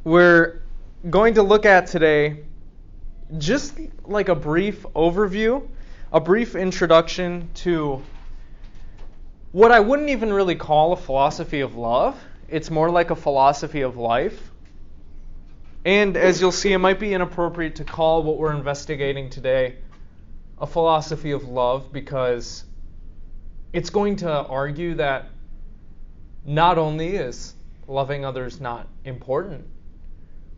we're going to look at today just like a brief overview, a brief introduction to what I wouldn't even really call a philosophy of love. It's more like a philosophy of life. And as you'll see, it might be inappropriate to call what we're investigating today a philosophy of love, because it's going to argue that not only is loving others not important,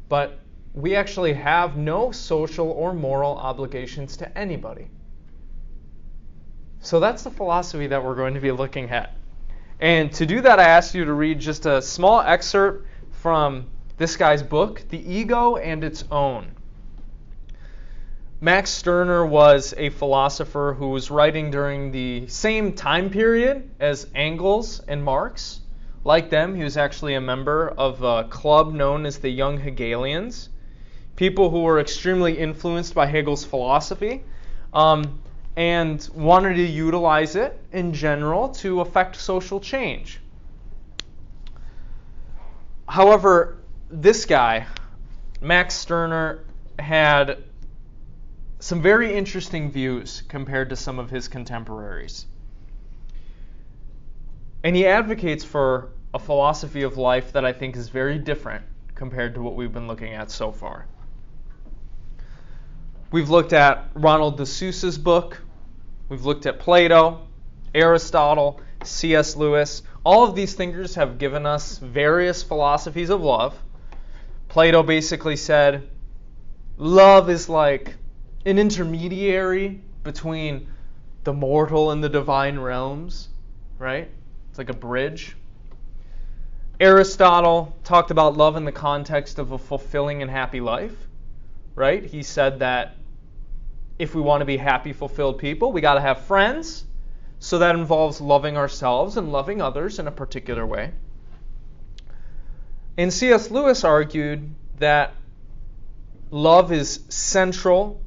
but we actually have no social or moral obligations to anybody. So that's the philosophy that we're going to be looking at. And to do that, I asked you to read just a small excerpt from this guy's book, The Ego and Its Own. Max Stirner was a philosopher who was writing during the same time period as Engels and Marx. Like them, he was actually a member of a club known as the Young Hegelians, people who were extremely influenced by Hegel's philosophy and wanted to utilize it in general to affect social change. However, this guy, Max Stirner, had some very interesting views compared to some of his contemporaries. And he advocates for a philosophy of life that I think is very different compared to what we've been looking at so far. We've looked at Ronald de Sousa's book. We've looked at Plato, Aristotle, C.S. Lewis. All of these thinkers have given us various philosophies of love. Plato basically said, love is like an intermediary between the mortal and the divine realms, right? It's like a bridge. Aristotle talked about love in the context of a fulfilling and happy life, right? He said that if we want to be happy, fulfilled people, we got to have friends. So that involves loving ourselves and loving others in a particular way. And C.S. Lewis argued that love is central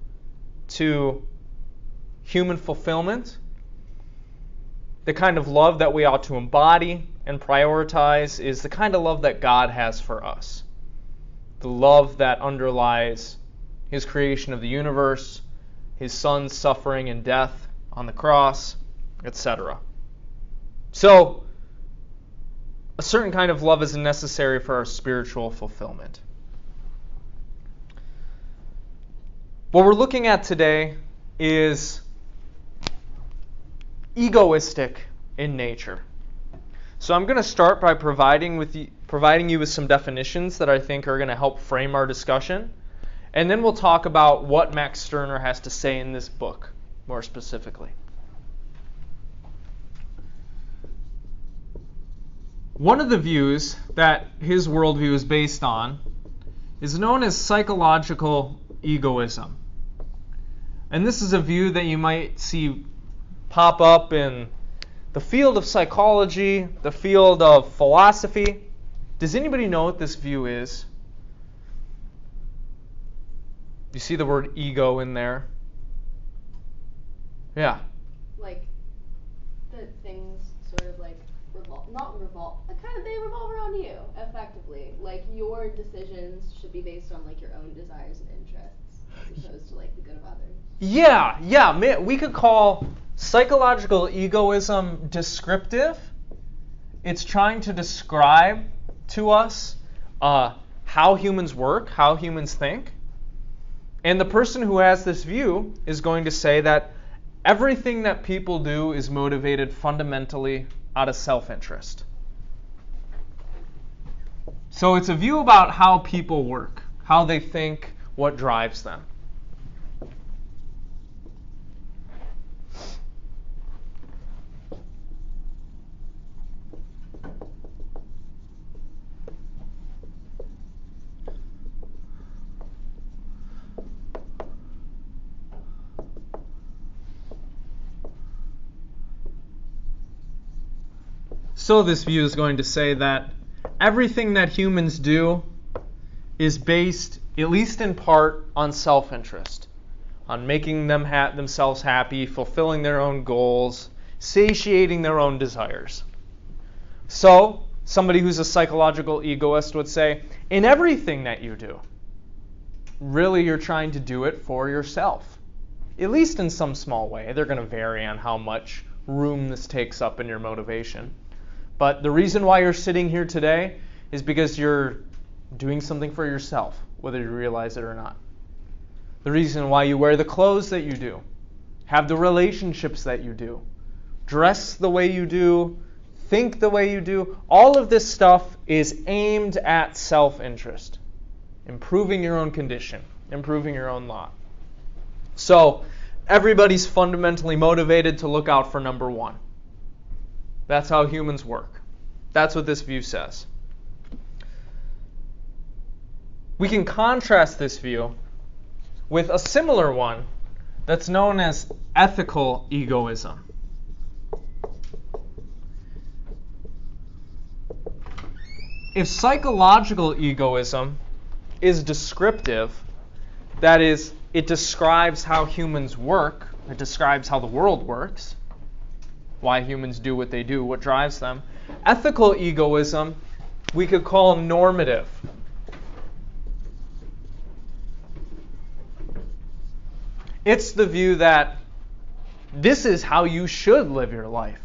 to human fulfillment. The kind of love that we ought to embody and prioritize is the kind of love that God has for us. The love that underlies His creation of the universe, His Son's suffering and death on the cross, etc. So, a certain kind of love is necessary for our spiritual fulfillment. What we're looking at today is egoistic in nature. So I'm going to start by providing you with some definitions that I think are going to help frame our discussion. And then we'll talk about what Max Stirner has to say in this book more specifically. One of the views that his worldview is based on is known as psychological egoism. And this is a view that you might see pop up in the field of psychology, the field of philosophy. Does anybody know what this view is? You see the word ego in there? Yeah. Like, the things sort of like they revolve around you, effectively. Like, your decisions should be based on like your own desires and interests, as opposed to like the good of others. Yeah. We could call psychological egoism descriptive. It's trying to describe to us how humans work, how humans think. And the person who has this view is going to say that everything that people do is motivated fundamentally out of self-interest. So it's a view about how people work, how they think, what drives them. So this view is going to say that everything that humans do is based, at least in part, on self-interest, on making themselves happy, fulfilling their own goals, satiating their own desires. So somebody who's a psychological egoist would say, in everything that you do, really you're trying to do it for yourself. At least in some small way. They're going to vary on how much room this takes up in your motivation. But the reason why you're sitting here today is because you're doing something for yourself, whether you realize it or not. The reason why you wear the clothes that you do, have the relationships that you do, dress the way you do, think the way you do, all of this stuff is aimed at self-interest, improving your own condition, improving your own lot. So everybody's fundamentally motivated to look out for number one. That's how humans work. That's what this view says. We can contrast this view with a similar one that's known as ethical egoism. If psychological egoism is descriptive, that is, it describes how humans work, it describes how the world works, why humans do what they do, what drives them. Ethical egoism we could call normative. It's the view that this is how you should live your life.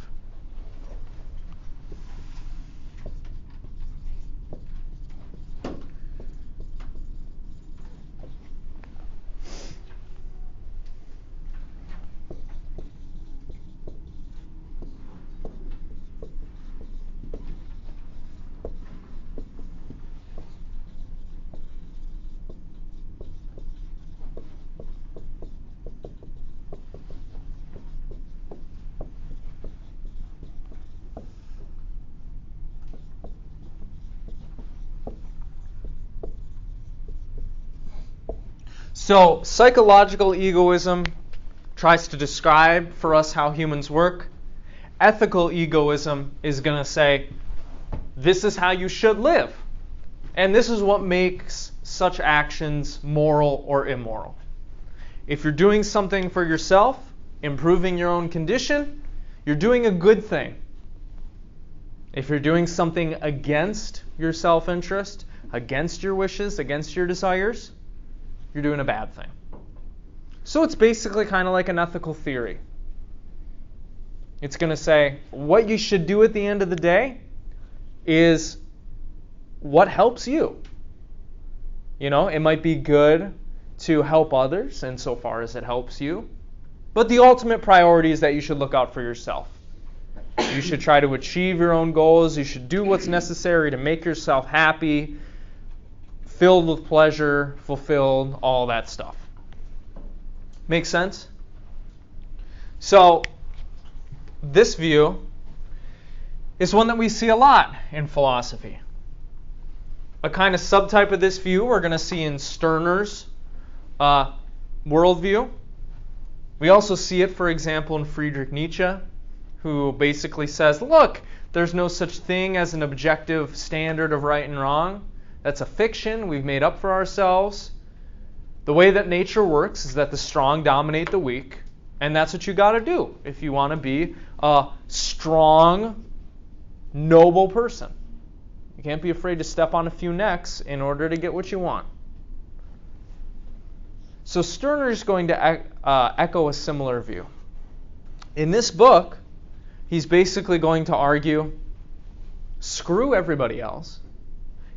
So psychological egoism tries to describe for us how humans work. Ethical egoism is going to say, this is how you should live. And this is what makes such actions moral or immoral. If you're doing something for yourself, improving your own condition, you're doing a good thing. If you're doing something against your self-interest, against your wishes, against your desires, you're doing a bad thing. So it's basically kind of like an ethical theory. It's going to say what you should do at the end of the day is what helps you. You know, it might be good to help others insofar as it helps you, but the ultimate priority is that you should look out for yourself. You should try to achieve your own goals. You should do what's necessary to make yourself happy, filled with pleasure, fulfilled, all that stuff. Make sense? So, this view is one that we see a lot in philosophy. A kind of subtype of this view we're going to see in Stirner's worldview. We also see it, for example, in Friedrich Nietzsche, who basically says, look, there's no such thing as an objective standard of right and wrong. That's a fiction we've made up for ourselves. The way that nature works is that the strong dominate the weak, and that's what you got to do if you want to be a strong, noble person. You can't be afraid to step on a few necks in order to get what you want. So Stirner is going to echo a similar view. In this book, he's basically going to argue, screw everybody else.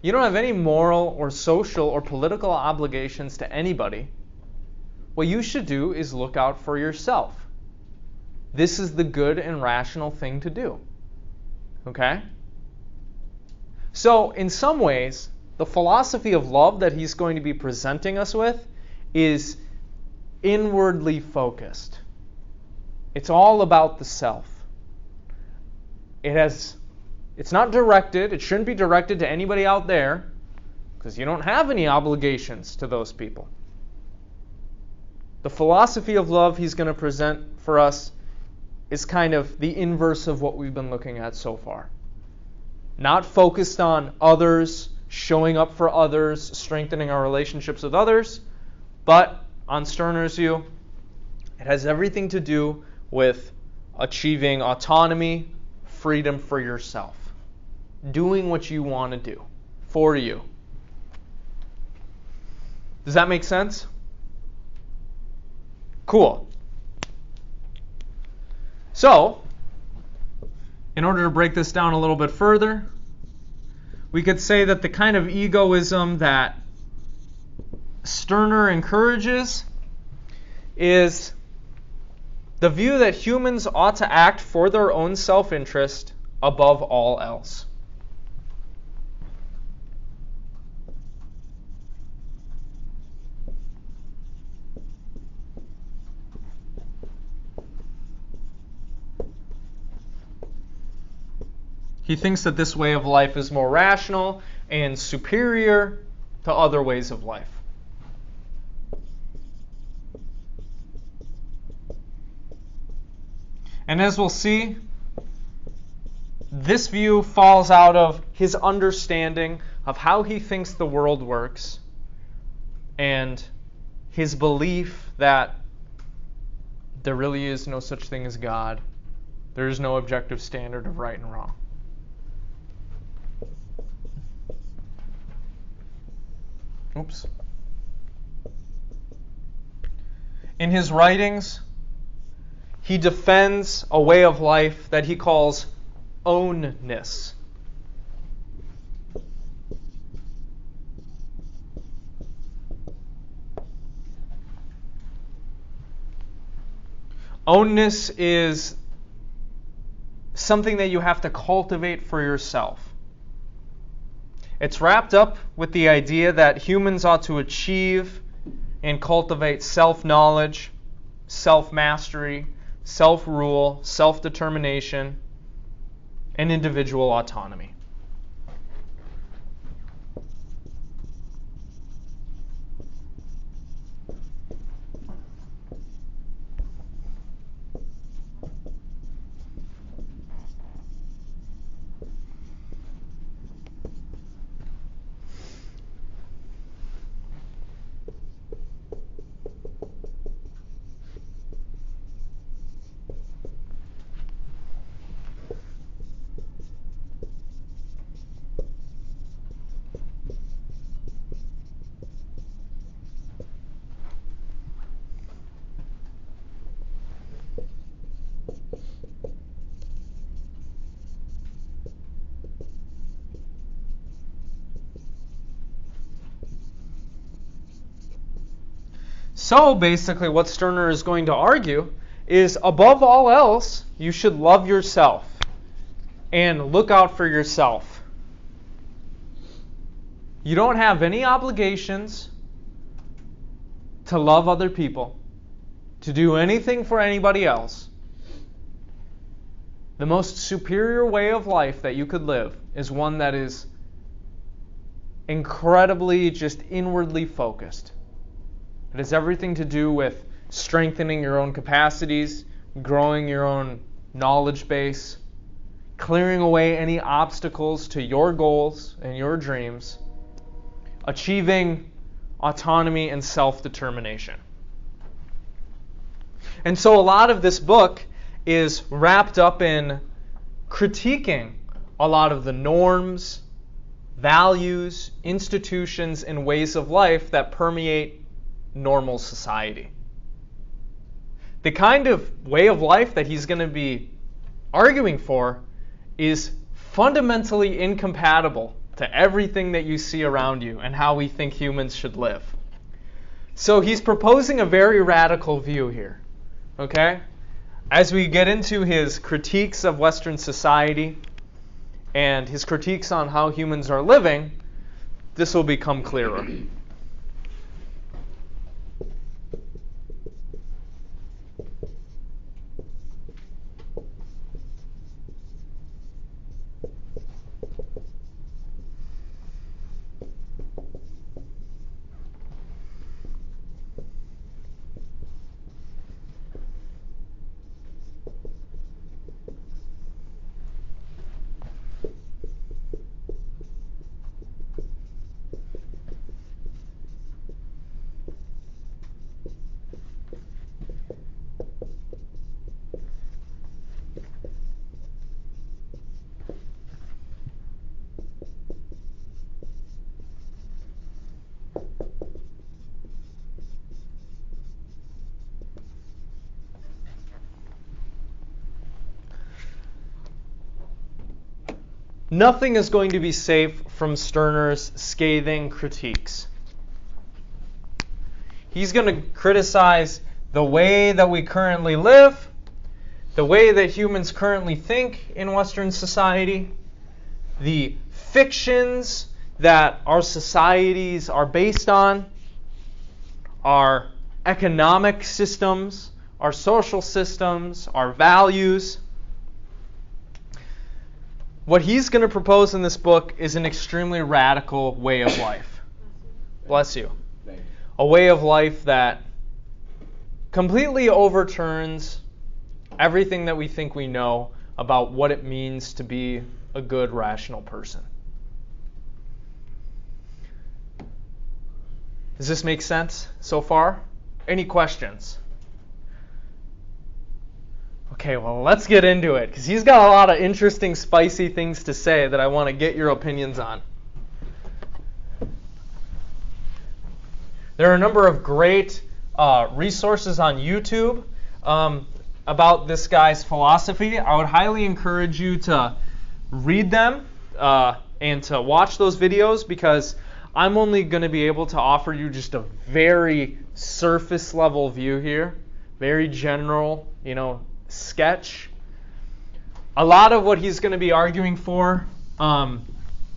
You don't have any moral or social or political obligations to anybody. What you should do is look out for yourself. This is the good and rational thing to do. Okay? So, in some ways, the philosophy of love that he's going to be presenting us with is inwardly focused. It's all about the self. It's not directed, it shouldn't be directed to anybody out there, because you don't have any obligations to those people. The philosophy of love he's going to present for us is kind of the inverse of what we've been looking at so far. Not focused on others, showing up for others, strengthening our relationships with others, but on Stirner's view, it has everything to do with achieving autonomy, freedom for yourself. Doing what you want to do for you. Does that make sense? Cool. So, in order to break this down a little bit further, we could say that the kind of egoism that Stirner encourages is the view that humans ought to act for their own self-interest above all else. He thinks that this way of life is more rational and superior to other ways of life. And as we'll see, this view falls out of his understanding of how he thinks the world works and his belief that there really is no such thing as God. There is no objective standard of right and wrong. Oops. In his writings, he defends a way of life that he calls ownness. Ownness is something that you have to cultivate for yourself. It's wrapped up with the idea that humans ought to achieve and cultivate self-knowledge, self-mastery, self-rule, self-determination, and individual autonomy. So basically what Stirner is going to argue is, above all else, you should love yourself and look out for yourself. You don't have any obligations to love other people, to do anything for anybody else. The most superior way of life that you could live is one that is incredibly just inwardly focused. It has everything to do with strengthening your own capacities, growing your own knowledge base, clearing away any obstacles to your goals and your dreams, achieving autonomy and self-determination. And so a lot of this book is wrapped up in critiquing a lot of the norms, values, institutions, and ways of life that permeate normal society. The kind of way of life that he's going to be arguing for is fundamentally incompatible to everything that you see around you and how we think humans should live. So he's proposing a very radical view here. Okay? As we get into his critiques of Western society and his critiques on how humans are living, this will become clearer. nothing is going to be safe from Stirner's scathing critiques. He's going to criticize the way that we currently live, the way that humans currently think in Western society, the fictions that our societies are based on, our economic systems, our social systems, our values. What he's going to propose in this book is an extremely radical way of life. Bless you. A way of life that completely overturns everything that we think we know about what it means to be a good, rational person. Does this make sense so far? Any questions? Okay, well, let's get into it, because he's got a lot of interesting, spicy things to say that I want to get your opinions on. There are a number of great resources on YouTube about this guy's philosophy. I would highly encourage you to read them and to watch those videos, because I'm only going to be able to offer you just a very surface level view here, very general, sketch. A lot of what he's going to be arguing for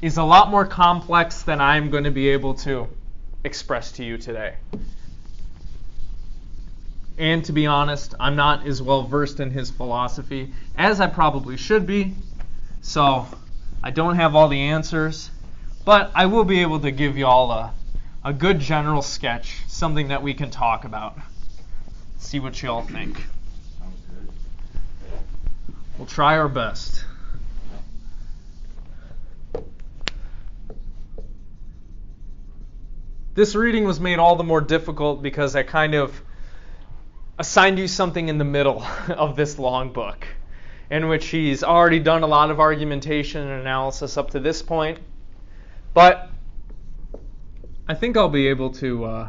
is a lot more complex than I'm going to be able to express to you today. And to be honest, I'm not as well versed in his philosophy as I probably should be, so I don't have all the answers, but I will be able to give you all a good general sketch, something that we can talk about. See what you all think. Sounds good. We'll try our best. This reading was made all the more difficult because I kind of assigned you something in the middle of this long book, in which he's already done a lot of argumentation and analysis up to this point. But I think I'll be able to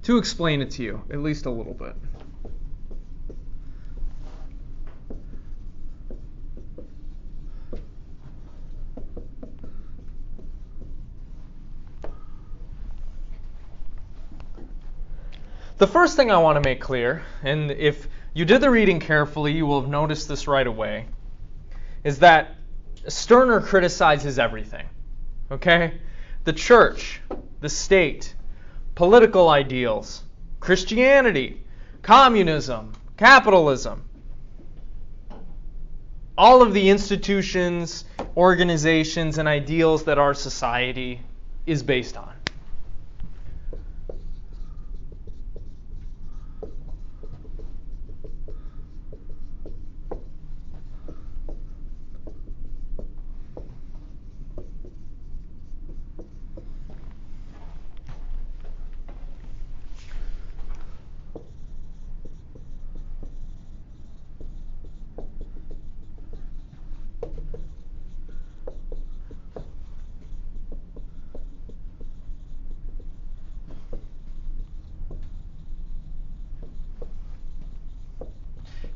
explain it to you, at least a little bit. The first thing I want to make clear, and if you did the reading carefully, you will have noticed this right away, is that Stirner criticizes everything. Okay? The church, the state, political ideals, Christianity, communism, capitalism, all of the institutions, organizations, and ideals that our society is based on.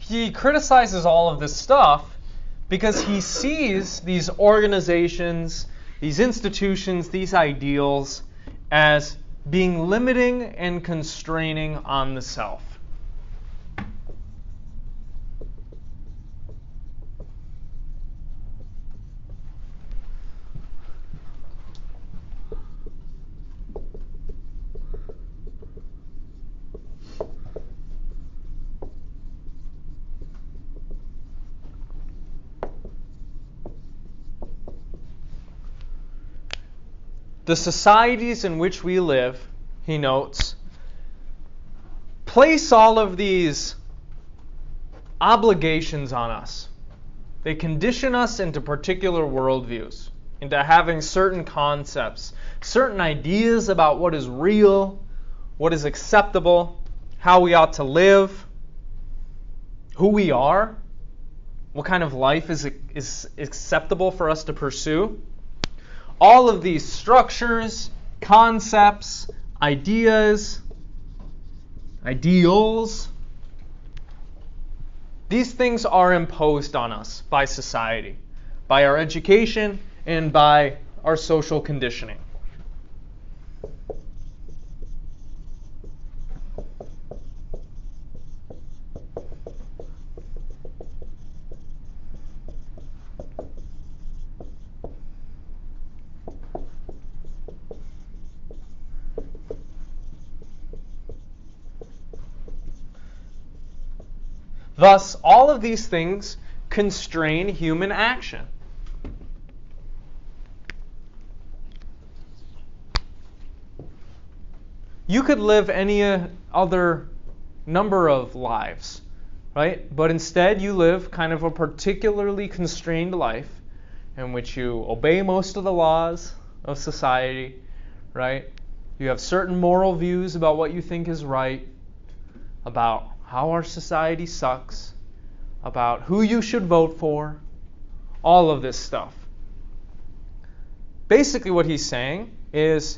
He criticizes all of this stuff because he sees these organizations, these institutions, these ideals as being limiting and constraining on the self. The societies in which we live, he notes, place all of these obligations on us. They condition us into particular worldviews, into having certain concepts, certain ideas about what is real, what is acceptable, how we ought to live, who we are, what kind of life is acceptable for us to pursue. All of these structures, concepts, ideas, ideals, these things are imposed on us by society, by our education, and by our social conditioning. Thus, all of these things constrain human action. You could live any other number of lives, right? But instead you live kind of a particularly constrained life in which you obey most of the laws of society, right? You have certain moral views about what you think is right, about how our society sucks, about who you should vote for, all of this stuff. Basically what he's saying is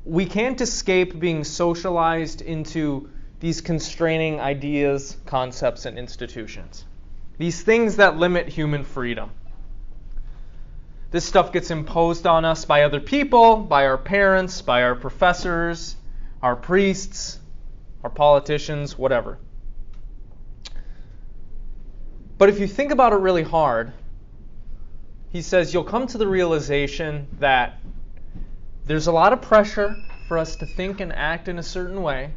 we can't escape being socialized into these constraining ideas, concepts, and institutions. These things that limit human freedom. This stuff gets imposed on us by other people, by our parents, by our professors, our priests, our politicians, whatever. But if you think about it really hard, he says you'll come to the realization that there's a lot of pressure for us to think and act in a certain way,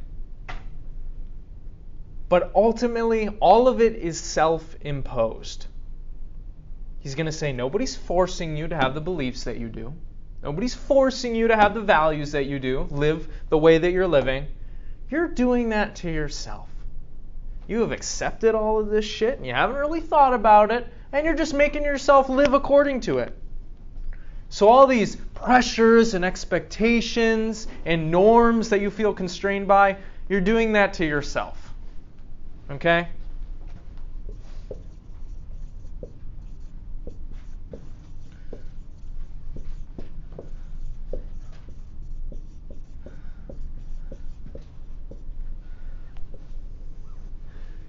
but ultimately all of it is self-imposed. He's going to say nobody's forcing you to have the beliefs that you do. Nobody's forcing you to have the values that you do, live the way that you're living. You're doing that to yourself. You have accepted all of this shit and you haven't really thought about it, and you're just making yourself live according to it. So all these pressures and expectations and norms that you feel constrained by, you're doing that to yourself. Okay?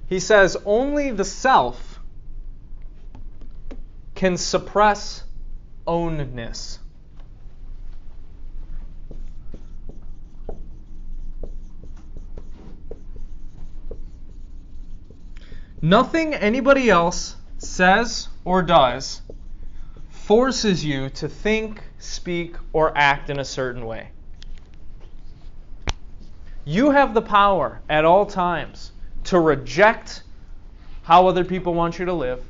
He says only the self can suppress ownness. Nothing anybody else says or does forces you to think, speak, or act in a certain way. You have the power at all times to reject how other people want you to live,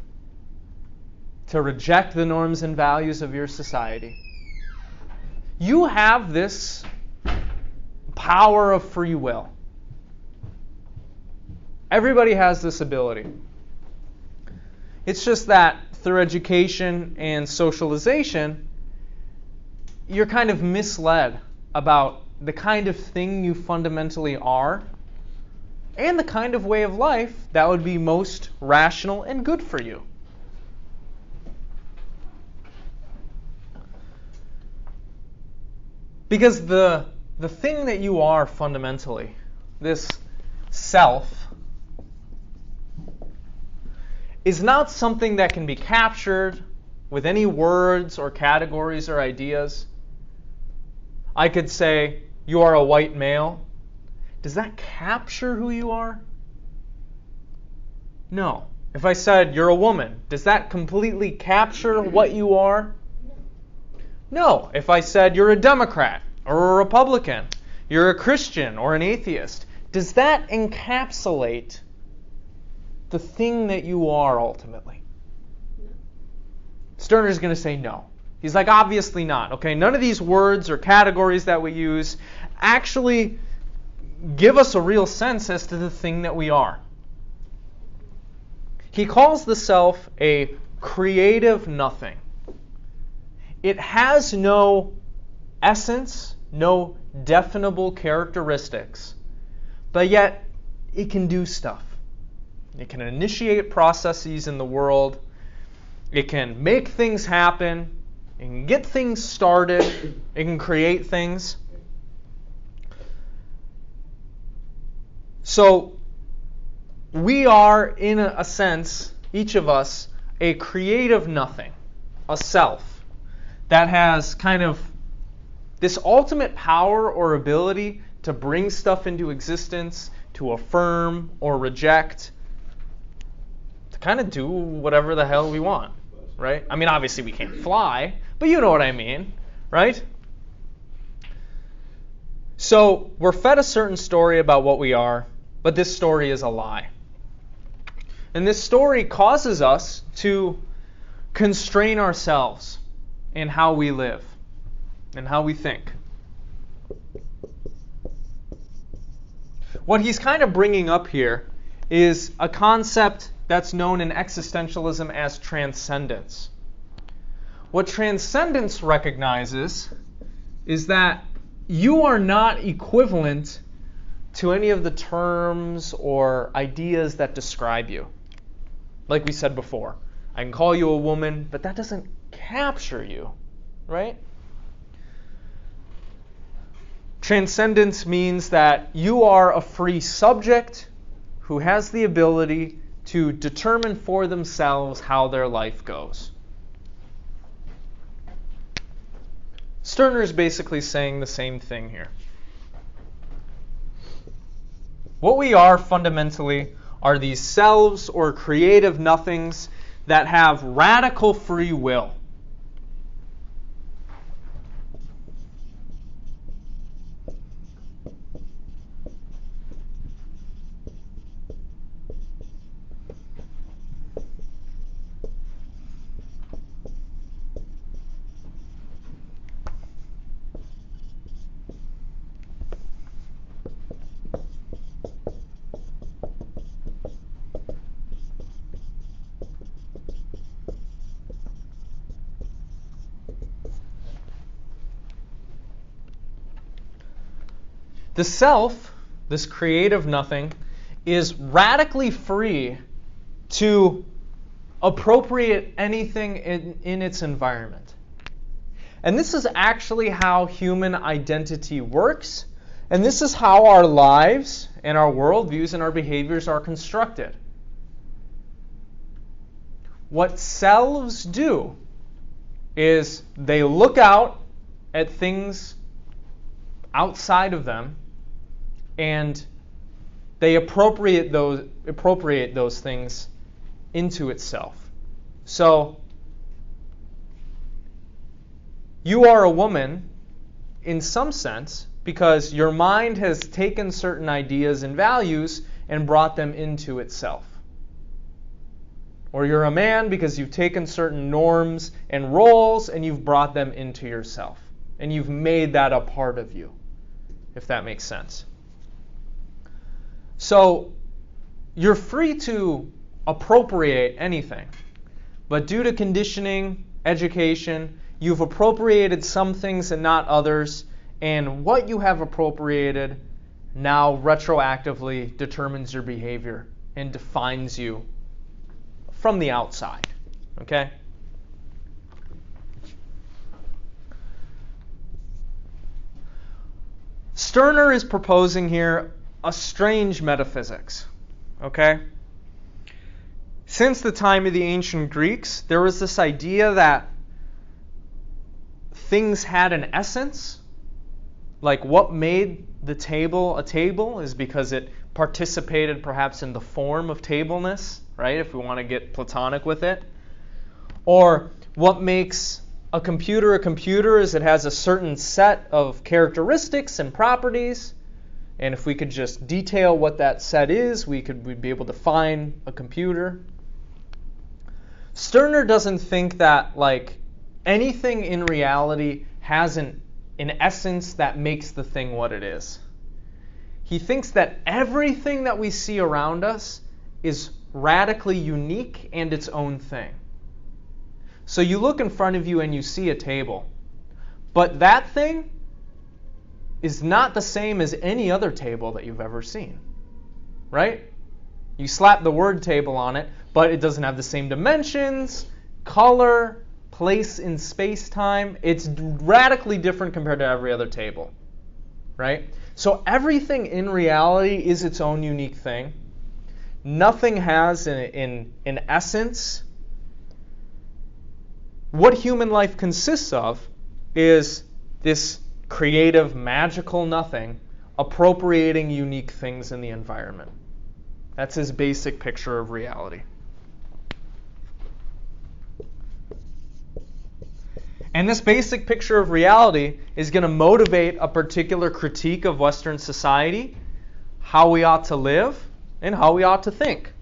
to reject the norms and values of your society. You have this power of free will. Everybody has this ability. It's just that through education and socialization, you're kind of misled about the kind of thing you fundamentally are and the kind of way of life that would be most rational and good for you. Because the thing that you are fundamentally, this self, is not something that can be captured with any words or categories or ideas. I could say, you are a white male. Does that capture who you are? No. If I said you're a woman, does that completely capture what you are? No. If I said you're a Democrat or a Republican, you're a Christian or an atheist, does that encapsulate the thing that you are ultimately? Stirner's going to say no. He's like, obviously not. Okay, none of these words or categories that we use actually give us a real sense as to the thing that we are. He calls the self a creative nothing. It has no essence, no definable characteristics, but yet it can do stuff. It can initiate processes in the world. It can make things happen. It can get things started. It can create things. So we are, in a sense, each of us, a creative nothing. a self that has kind of this ultimate power or ability to bring stuff into existence, to affirm or reject, to kind of do whatever the hell we want, right? I mean, obviously we can't fly, but you know what I mean, right? So we're fed a certain story about what we are, but this story is a lie. And this story causes us to constrain ourselves in how we live and how we think. What he's kind of bringing up here is a concept that's known in existentialism as transcendence. What transcendence recognizes is that you are not equivalent to any of the terms or ideas that describe you. Like we said before, I can call you a woman, but that doesn't capture you, right? Transcendence means that you are a free subject who has the ability to determine for themselves how their life goes. Stirner is basically saying the same thing here. What we are fundamentally are these selves or creative nothings that have radical free will. The self, this creative nothing, is radically free to appropriate anything in its environment. And this is actually how human identity works, and this is how our lives and our worldviews and our behaviors are constructed. What selves do is they look out at things outside of them, and they appropriate those things into itself. So you are a woman in some sense because your mind has taken certain ideas and values and brought them into itself. Or you're a man because you've taken certain norms and roles and you've brought them into yourself. And you've made that a part of you, if that makes sense. So you're free to appropriate anything, but due to conditioning, education, you've appropriated some things and not others, and what you have appropriated now retroactively determines your behavior and defines you from the outside. Okay? Stirner is proposing here a strange metaphysics. Okay? Since the time of the ancient Greeks, there was this idea that things had an essence. Like what made the table a table is because it participated perhaps in the form of tableness, right? If we want to get Platonic with it. Or what makes a computer is it has a certain set of characteristics and properties. And if we could just detail what that set is, we'd be able to define a computer. Stirner doesn't think that like anything in reality has an essence that makes the thing what it is. He thinks that everything that we see around us is radically unique and its own thing. So you look in front of you and you see a table, but that thing is not the same as any other table that you've ever seen, right? You slap the word table on it, but it doesn't have the same dimensions, color, place in space-time. It's radically different compared to every other table, right? So everything in reality is its own unique thing. Nothing has an essence what human life consists of is this creative, magical nothing appropriating unique things in the environment. That's his basic picture of reality. And this basic picture of reality is going to motivate a particular critique of Western society, how we ought to live, and how we ought to think.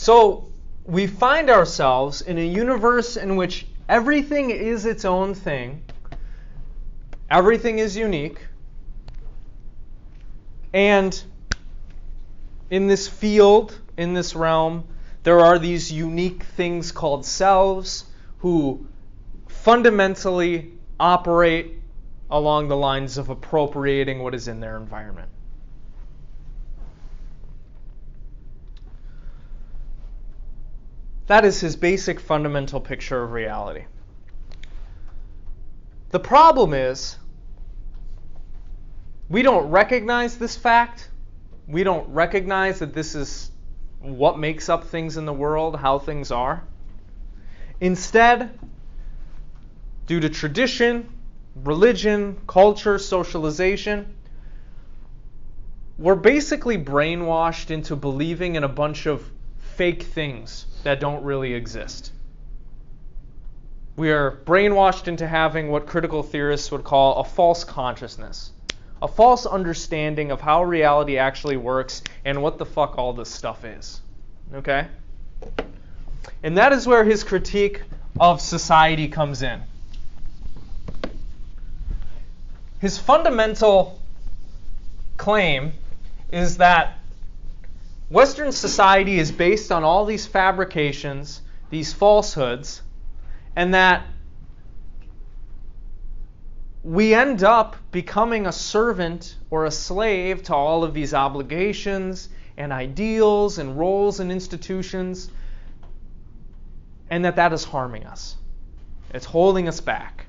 So we find ourselves in a universe in which everything is its own thing, everything is unique, and in this field, in this realm, there are these unique things called selves who fundamentally operate along the lines of appropriating what is in their environment. That is his basic fundamental picture of reality. The problem is, we don't recognize this fact. We don't recognize that this is what makes up things in the world, how things are. Instead, due to tradition, religion, culture, socialization, we're basically brainwashed into believing in a bunch of fake things that don't really exist. We are brainwashed into having what critical theorists would call a false consciousness, a false understanding of how reality actually works and what the fuck all this stuff is. Okay? And that is where his critique of society comes in. His fundamental claim is that Western society is based on all these fabrications, these falsehoods, and that we end up becoming a servant or a slave to all of these obligations and ideals and roles and institutions, and that is harming us. It's holding us back.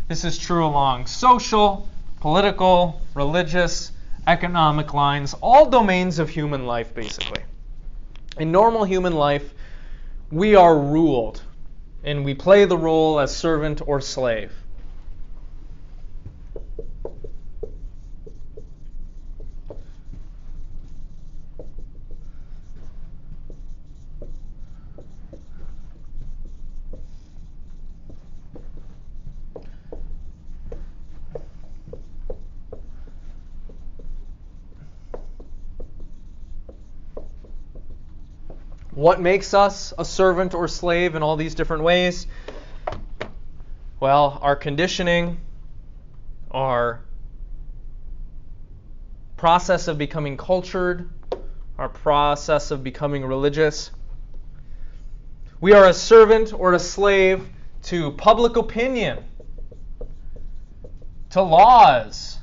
This is true along social, political, religious, economic lines, all domains of human life, basically. In normal human life, we are ruled, and we play the role as servant or slave. What makes us a servant or slave in all these different ways? Well, our conditioning, our process of becoming cultured, our process of becoming religious. We are a servant or a slave to public opinion, to laws,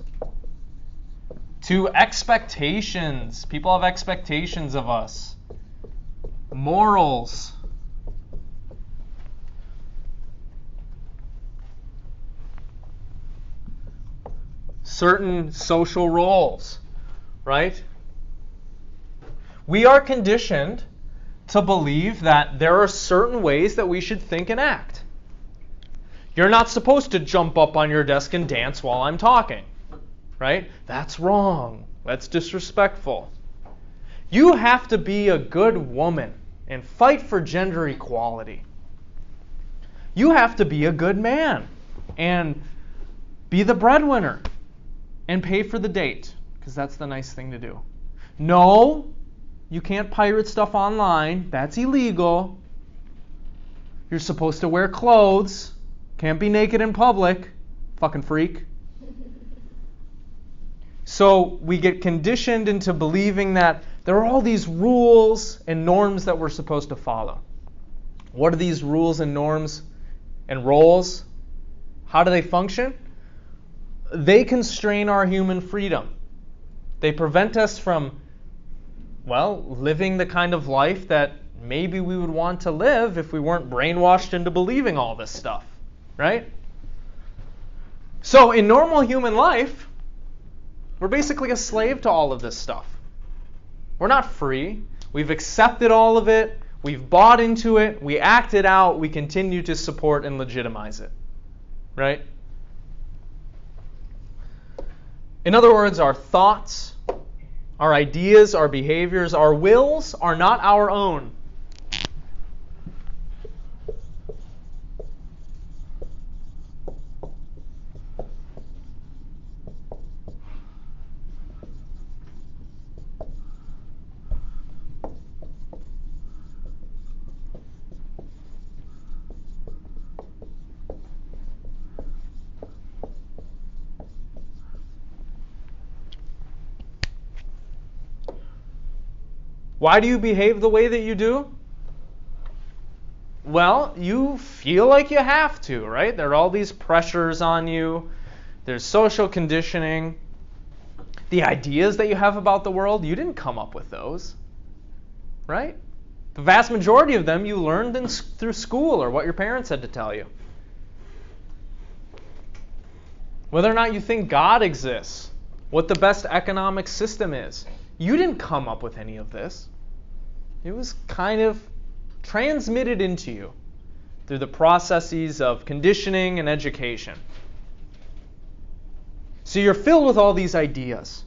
to expectations. People have expectations of us. Morals. Certain social roles, right? We are conditioned to believe that there are certain ways that we should think and act. You're not supposed to jump up on your desk and dance while I'm talking, right? That's wrong. That's disrespectful. You have to be a good woman and fight for gender equality. You have to be a good man and be the breadwinner and pay for the date, because that's the nice thing to do. No, you can't pirate stuff online. That's illegal. You're supposed to wear clothes. Can't be naked in public. Fucking freak. So we get conditioned into believing that there are all these rules and norms that we're supposed to follow. What are these rules and norms and roles? How do they function? They constrain our human freedom. They prevent us from, living the kind of life that maybe we would want to live if we weren't brainwashed into believing all this stuff, right? So in normal human life, we're basically a slave to all of this stuff. We're not free. We've accepted all of it. We've bought into it. We act it out. We continue to support and legitimize it, right? In other words, our thoughts, our ideas, our behaviors, our wills are not our own. Why do you behave the way that you do? Well, you feel like you have to, right? There are all these pressures on you. There's social conditioning. The ideas that you have about the world, you didn't come up with those, right? The vast majority of them you learned through school or what your parents had to tell you. Whether or not you think God exists, what the best economic system is, you didn't come up with any of this. It was kind of transmitted into you through the processes of conditioning and education. So you're filled with all these ideas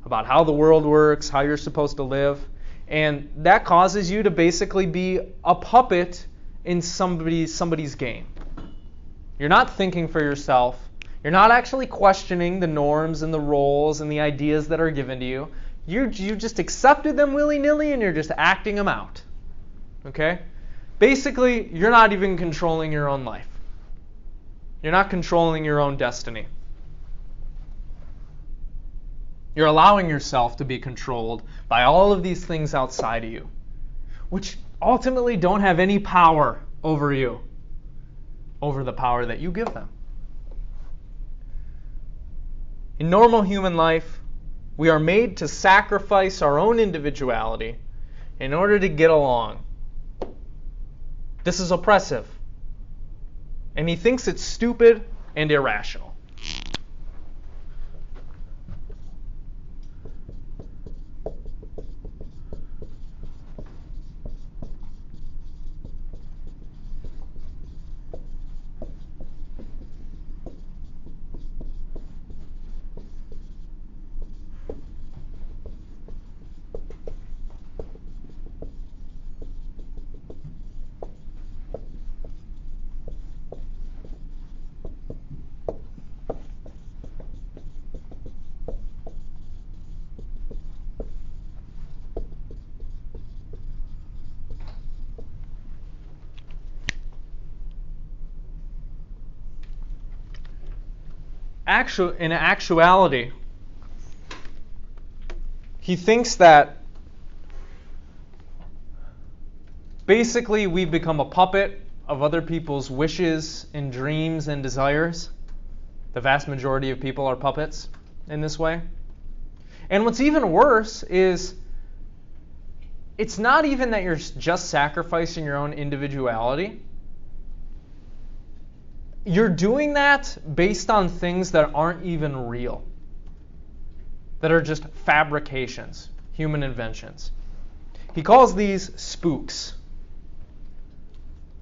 about how the world works, how you're supposed to live, and that causes you to basically be a puppet in somebody's game. You're not thinking for yourself. You're not actually questioning the norms and the roles and the ideas that are given to you. You just accepted them willy-nilly and you're just acting them out. Okay? Basically, you're not even controlling your own life. You're not controlling your own destiny. You're allowing yourself to be controlled by all of these things outside of you, which ultimately don't have any power over you, over the power that you give them. In normal human life, we are made to sacrifice our own individuality in order to get along. This is oppressive. And he thinks it's stupid and irrational. In actuality, he thinks that basically we become a puppet of other people's wishes and dreams and desires. The vast majority of people are puppets in this way. And what's even worse is it's not even that you're just sacrificing your own individuality. You're doing that based on things that aren't even real, that are just fabrications, human inventions. He calls these spooks.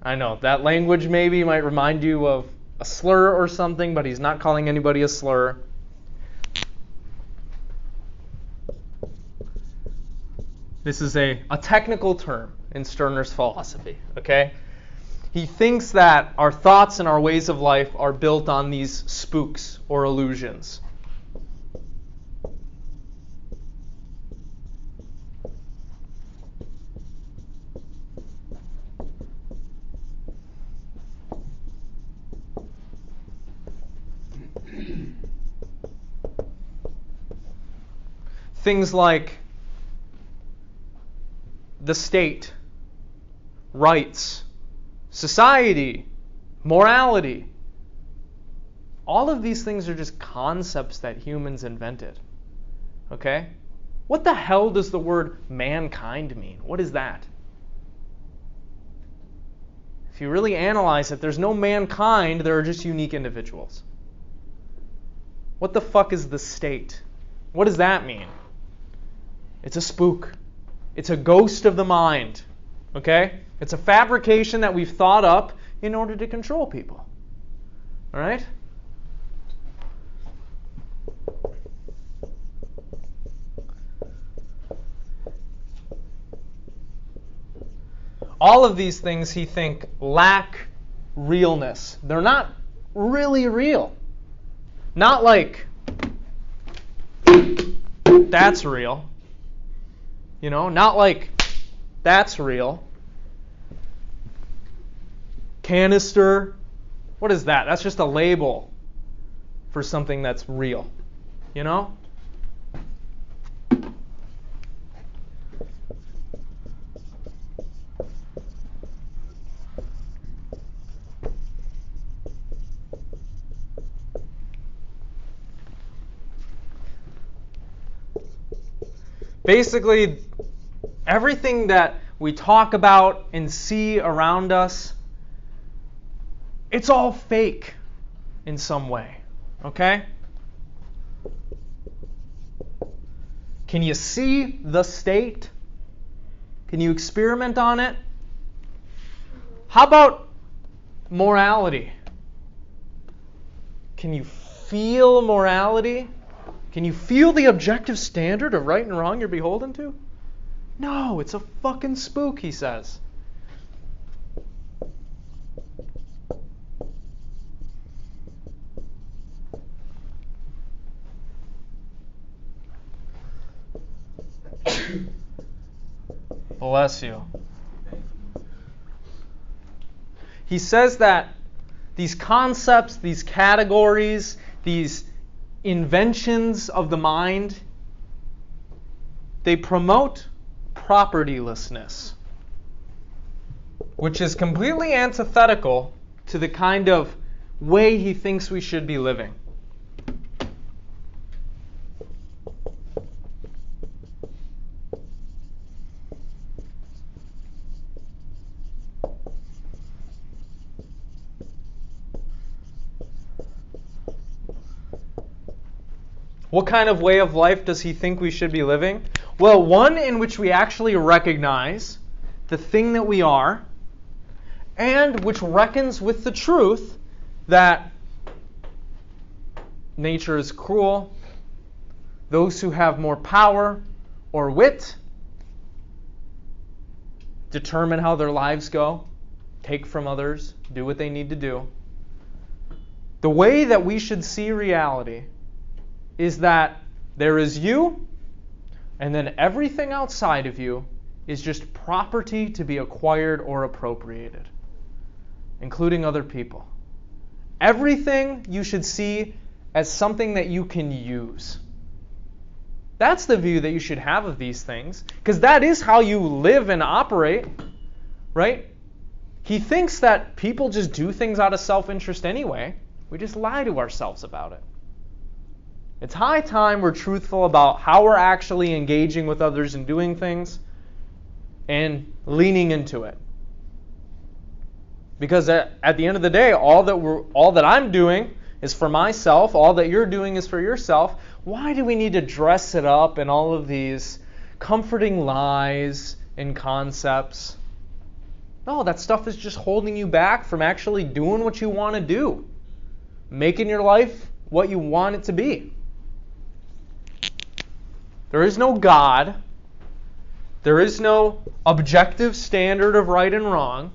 I know, that language maybe might remind you of a slur or something, but he's not calling anybody a slur. This is a technical term in Stirner's philosophy, okay? He thinks that our thoughts and our ways of life are built on these spooks or illusions. things like the state, rights, society, morality. All of these things are just concepts that humans invented. Okay? What the hell does the word mankind mean? What is that? If you really analyze it, there's no mankind, there are just unique individuals. What the fuck is the state? What does that mean? It's a spook. It's a ghost of the mind. Okay? It's a fabrication that we've thought up in order to control people. All right? All of these things he think lack realness. They're not really real. Not like that's real. You know, not like that's real. Canister, what is that? That's just a label for something that's real. You know? Basically, everything that we talk about and see around us, it's all fake in some way. Okay? Can you see the state? Can you experiment on it? How about morality? Can you feel morality? Can you feel the objective standard of right and wrong you're beholden to? No, it's a fucking spook, he says. Bless you. He says that these concepts, these categories, these inventions of the mind, they promote propertylessness, which is completely antithetical to the kind of way he thinks we should be living. What kind of way of life does he think we should be living? Well, one in which we actually recognize the thing that we are, and which reckons with the truth that nature is cruel. Those who have more power or wit determine how their lives go, take from others, do what they need to do. The way that we should see reality is that there is you, and then everything outside of you is just property to be acquired or appropriated, including other people. Everything you should see as something that you can use. That's the view that you should have of these things, because that is how you live and operate, right? He thinks that people just do things out of self-interest anyway. We just lie to ourselves about it. It's high time we're truthful about how we're actually engaging with others and doing things and leaning into it. Because at the end of the day, all that I'm doing is for myself, all that you're doing is for yourself. Why do we need to dress it up in all of these comforting lies and concepts? No, that stuff is just holding you back from actually doing what you want to do. Making your life what you want it to be. There is no God. There is no objective standard of right and wrong.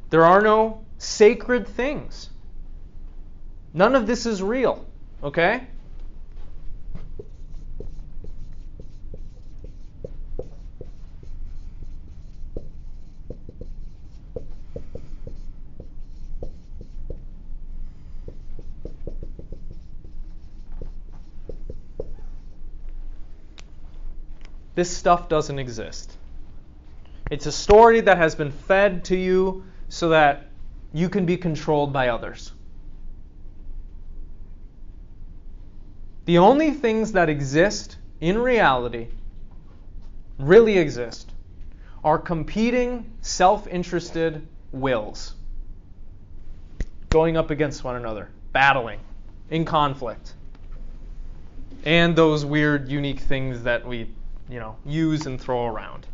There are no sacred things. None of this is real, okay? this stuff doesn't exist. It's a story that has been fed to you so that you can be controlled by others. The only things that exist in reality, really exist, are competing, self-interested wills going up against one another, battling, in conflict. And those weird, unique things that we, use and throw around.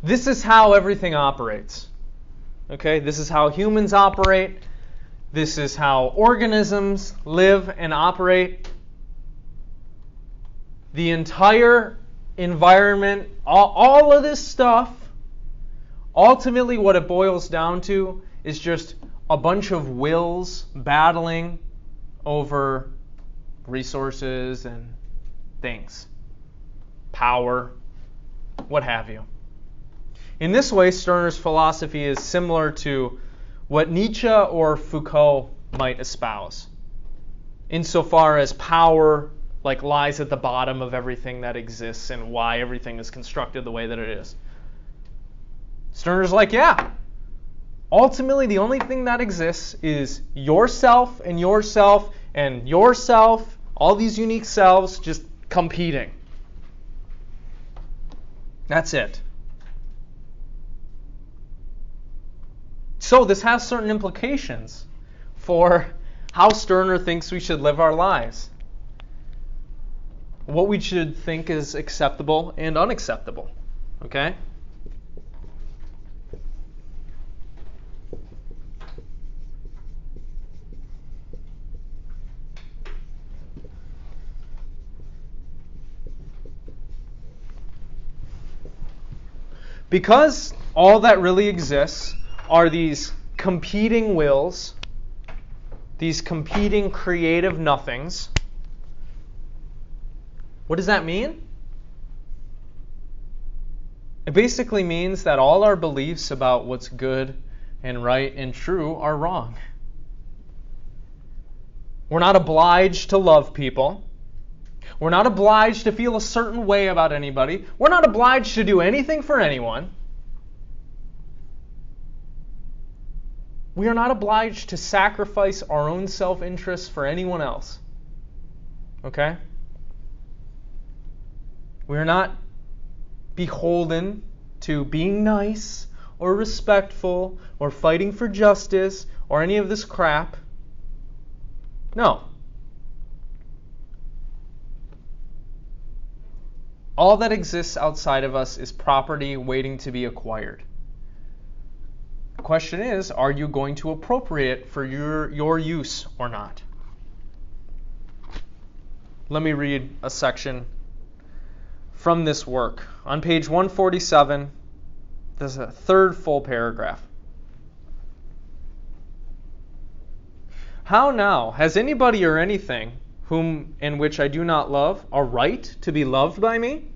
This is how everything operates. Okay? This is how humans operate. This is how organisms live and operate. The entire environment, all of this stuff, ultimately what it boils down to is just a bunch of wills battling over resources and things, power, what have you. In this way, Stirner's philosophy is similar to what Nietzsche or Foucault might espouse, insofar as power lies at the bottom of everything that exists and why everything is constructed the way that it is. Stirner's yeah, ultimately the only thing that exists is yourself and yourself and yourself, all these unique selves just competing. That's it. So this has certain implications for how Stirner thinks we should live our lives. What we should think is acceptable and unacceptable. Okay? Because all that really exists are these competing wills, these competing creative nothings. What does that mean? It basically means that all our beliefs about what's good and right and true are wrong. We're not obliged to love people. We're not obliged to feel a certain way about anybody. We're not obliged to do anything for anyone. We are not obliged to sacrifice our own self-interest for anyone else. Okay? We are not beholden to being nice or respectful or fighting for justice or any of this crap. No. All that exists outside of us is property waiting to be acquired. The question is, are you going to appropriate it for your use or not? Let me read a section from this work. On page 147, there's a third full paragraph. How now? Has anybody or anything whom and which I do not love a right to be loved by me?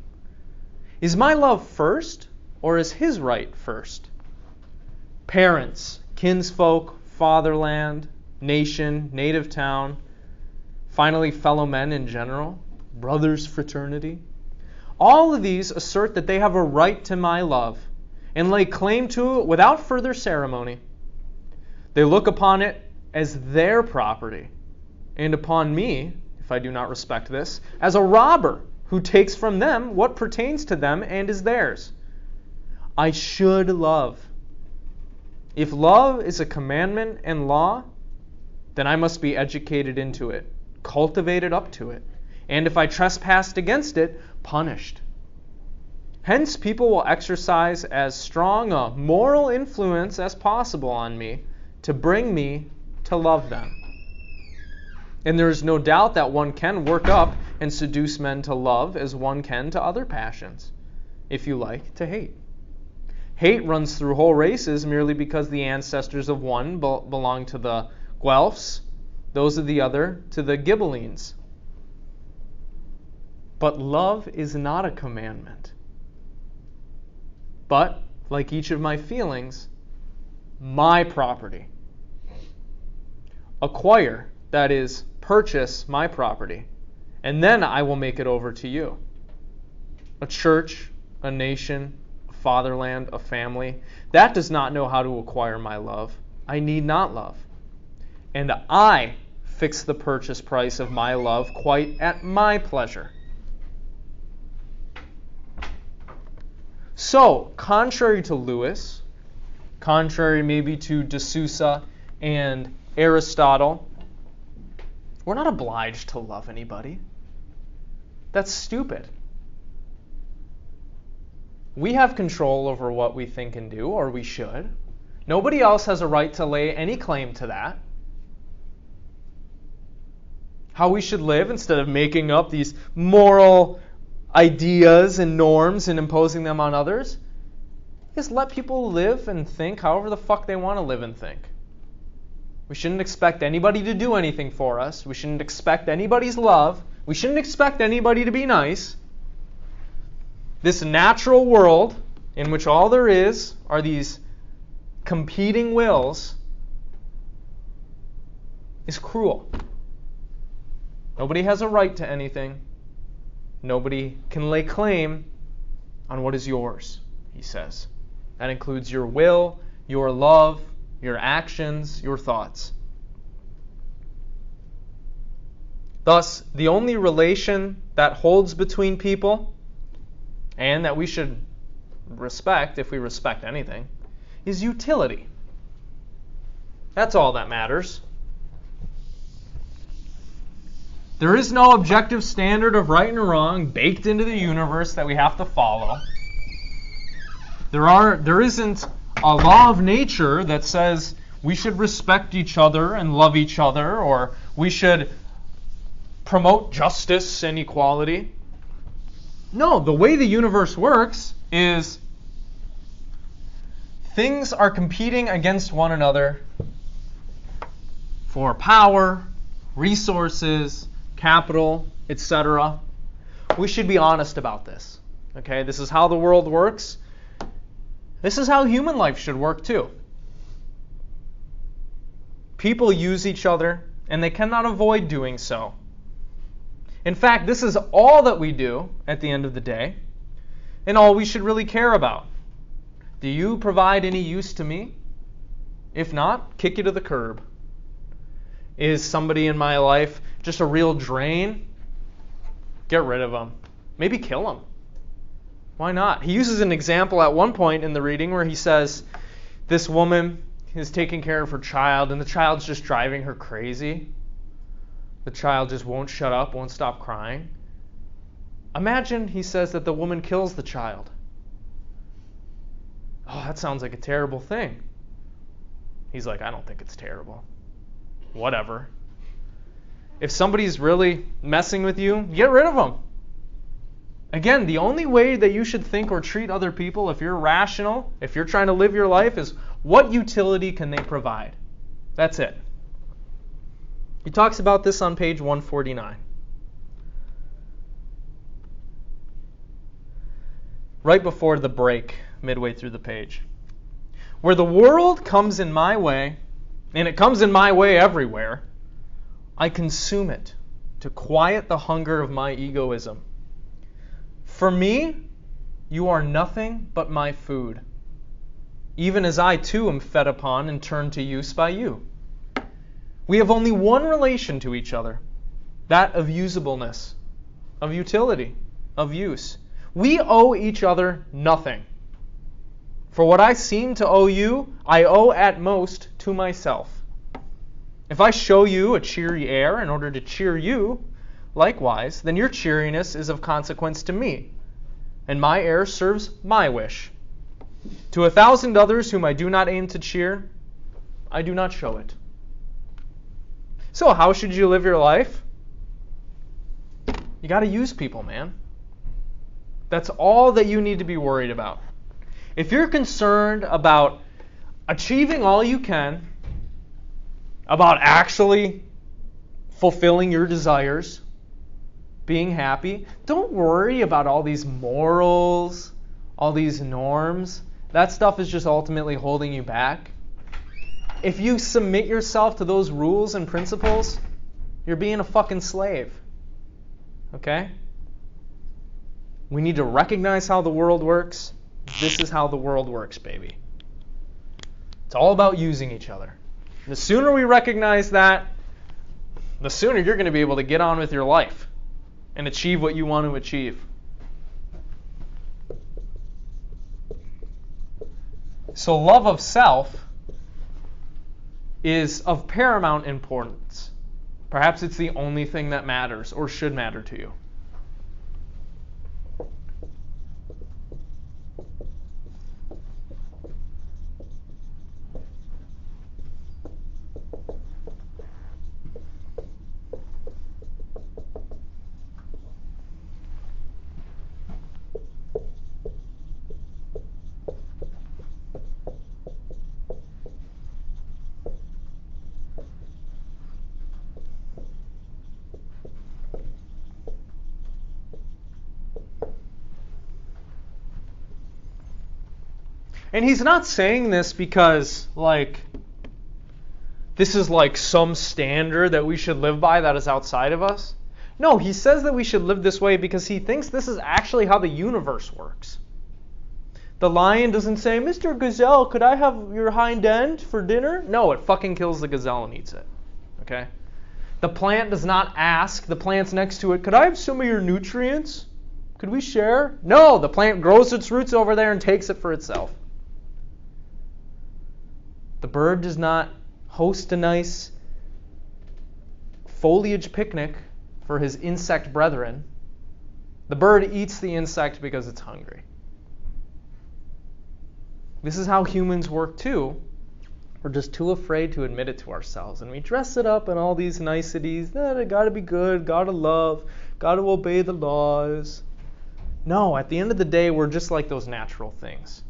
Is my love first, or is his right first? Parents, kinsfolk, fatherland, nation, native town, finally fellow men in general, brothers' fraternity. All of these assert that they have a right to my love and lay claim to it without further ceremony. They look upon it as their property, and upon me, if I do not respect this, as a robber who takes from them what pertains to them and is theirs. I should love. If love is a commandment and law, then I must be educated into it, cultivated up to it, and if I trespassed against it, punished. Hence, people will exercise as strong a moral influence as possible on me to bring me to love them. And there is no doubt that one can work up and seduce men to love as one can to other passions, if you like, to hate. Hate runs through whole races merely because the ancestors of one belong to the Guelphs, Those of the other to the Ghibellines. But love is not a commandment. But, like each of my feelings, my property. Acquire, that is, purchase my property, and then I will make it over to you. A church, a nation, a fatherland, a family, that does not know how to acquire my love. I need not love. And I fix the purchase price of my love quite at my pleasure. So, contrary to Lewis, contrary maybe to De Souza and Aristotle, we're not obliged to love anybody. That's stupid. We have control over what we think and do, or we should. Nobody else has a right to lay any claim to that. How we should live, instead of making up these moral ideas and norms and imposing them on others, is let people live and think however the fuck they want to live and think. We shouldn't expect anybody to do anything for us. We shouldn't expect anybody's love. We shouldn't expect anybody to be nice. This natural world in which all there is are these competing wills is cruel. Nobody has a right to anything. Nobody can lay claim on what is yours, he says. That includes your will, your love, your actions, your thoughts. Thus, the only relation that holds between people, and that we should respect if we respect anything, is utility. That's all that matters. There is no objective standard of right and wrong baked into the universe that we have to follow. There isn't a law of nature that says we should respect each other and love each other, or we should promote justice and equality. No, the way the universe works is things are competing against one another for power, resources, capital, etc. We should be honest about this. Okay, this is how the world works. This is how human life should work too. People use each other, and they cannot avoid doing so. In fact, this is all that we do at the end of the day, and all we should really care about. Do you provide any use to me? If not, kick you to the curb. Is somebody in my life just a real drain? Get rid of them. Maybe kill them. Why not? He uses an example at one point in the reading where he says this woman is taking care of her child, and the child's just driving her crazy. The child just won't shut up, won't stop crying. Imagine, he says, that the woman kills the child. Oh, that sounds like a terrible thing. He's like, I don't think it's terrible. Whatever. If somebody's really messing with you, get rid of them. Again, the only way that you should think or treat other people, if you're rational, if you're trying to live your life, is what utility can they provide? That's it. He talks about this on page 149. Right before the break, midway through the page. Where the world comes in my way, and it comes in my way everywhere, I consume it to quiet the hunger of my egoism. For me, you are nothing but my food, even as I too am fed upon and turned to use by you. We have only one relation to each other, that of usableness, of utility, of use. We owe each other nothing. For what I seem to owe you, I owe at most to myself. If I show you a cheery air in order to cheer you, likewise, then your cheeriness is of consequence to me, and my air serves my wish. To 1,000 others whom I do not aim to cheer, I do not show it. So how should you live your life? You got to use people, man. That's all that you need to be worried about. If you're concerned about achieving all you can, about actually fulfilling your desires, being happy. Don't worry about all these morals, all these norms. That stuff is just ultimately holding you back. If you submit yourself to those rules and principles, you're being a fucking slave. Okay? We need to recognize how the world works. This is how the world works, baby. It's all about using each other. And the sooner we recognize that, the sooner you're going to be able to get on with your life and achieve what you want to achieve. So love of self is of paramount importance. Perhaps it's the only thing that matters or should matter to you. And he's not saying this because, this is some standard that we should live by that is outside of us. No, he says that we should live this way because he thinks this is actually how the universe works. The lion doesn't say, "Mr. Gazelle, could I have your hind end for dinner?" No, it fucking kills the gazelle and eats it. Okay? The plant does not ask the plants next to it, "Could I have some of your nutrients? Could we share?" No, the plant grows its roots over there and takes it for itself. The bird does not host a nice foliage picnic for his insect brethren. The bird eats the insect because it's hungry. This is how humans work too. We're just too afraid to admit it to ourselves. And we dress it up in all these niceties. Gotta be good, gotta love, gotta obey the laws. No, at the end of the day, we're just like those natural things.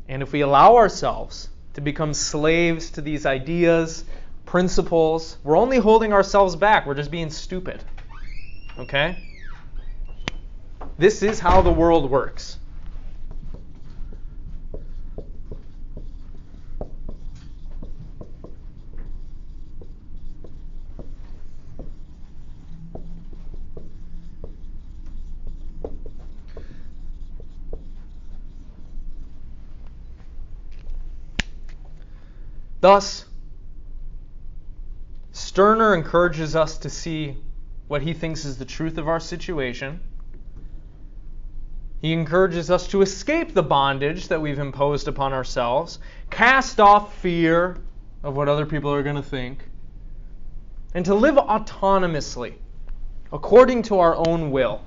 And if we allow ourselves to become slaves to these ideas, principles, we're only holding ourselves back. We're just being stupid. Okay? This is how the world works. Thus, Stirner encourages us to see what he thinks is the truth of our situation. He encourages us to escape the bondage that we've imposed upon ourselves, cast off fear of what other people are going to think, and to live autonomously, according to our own will.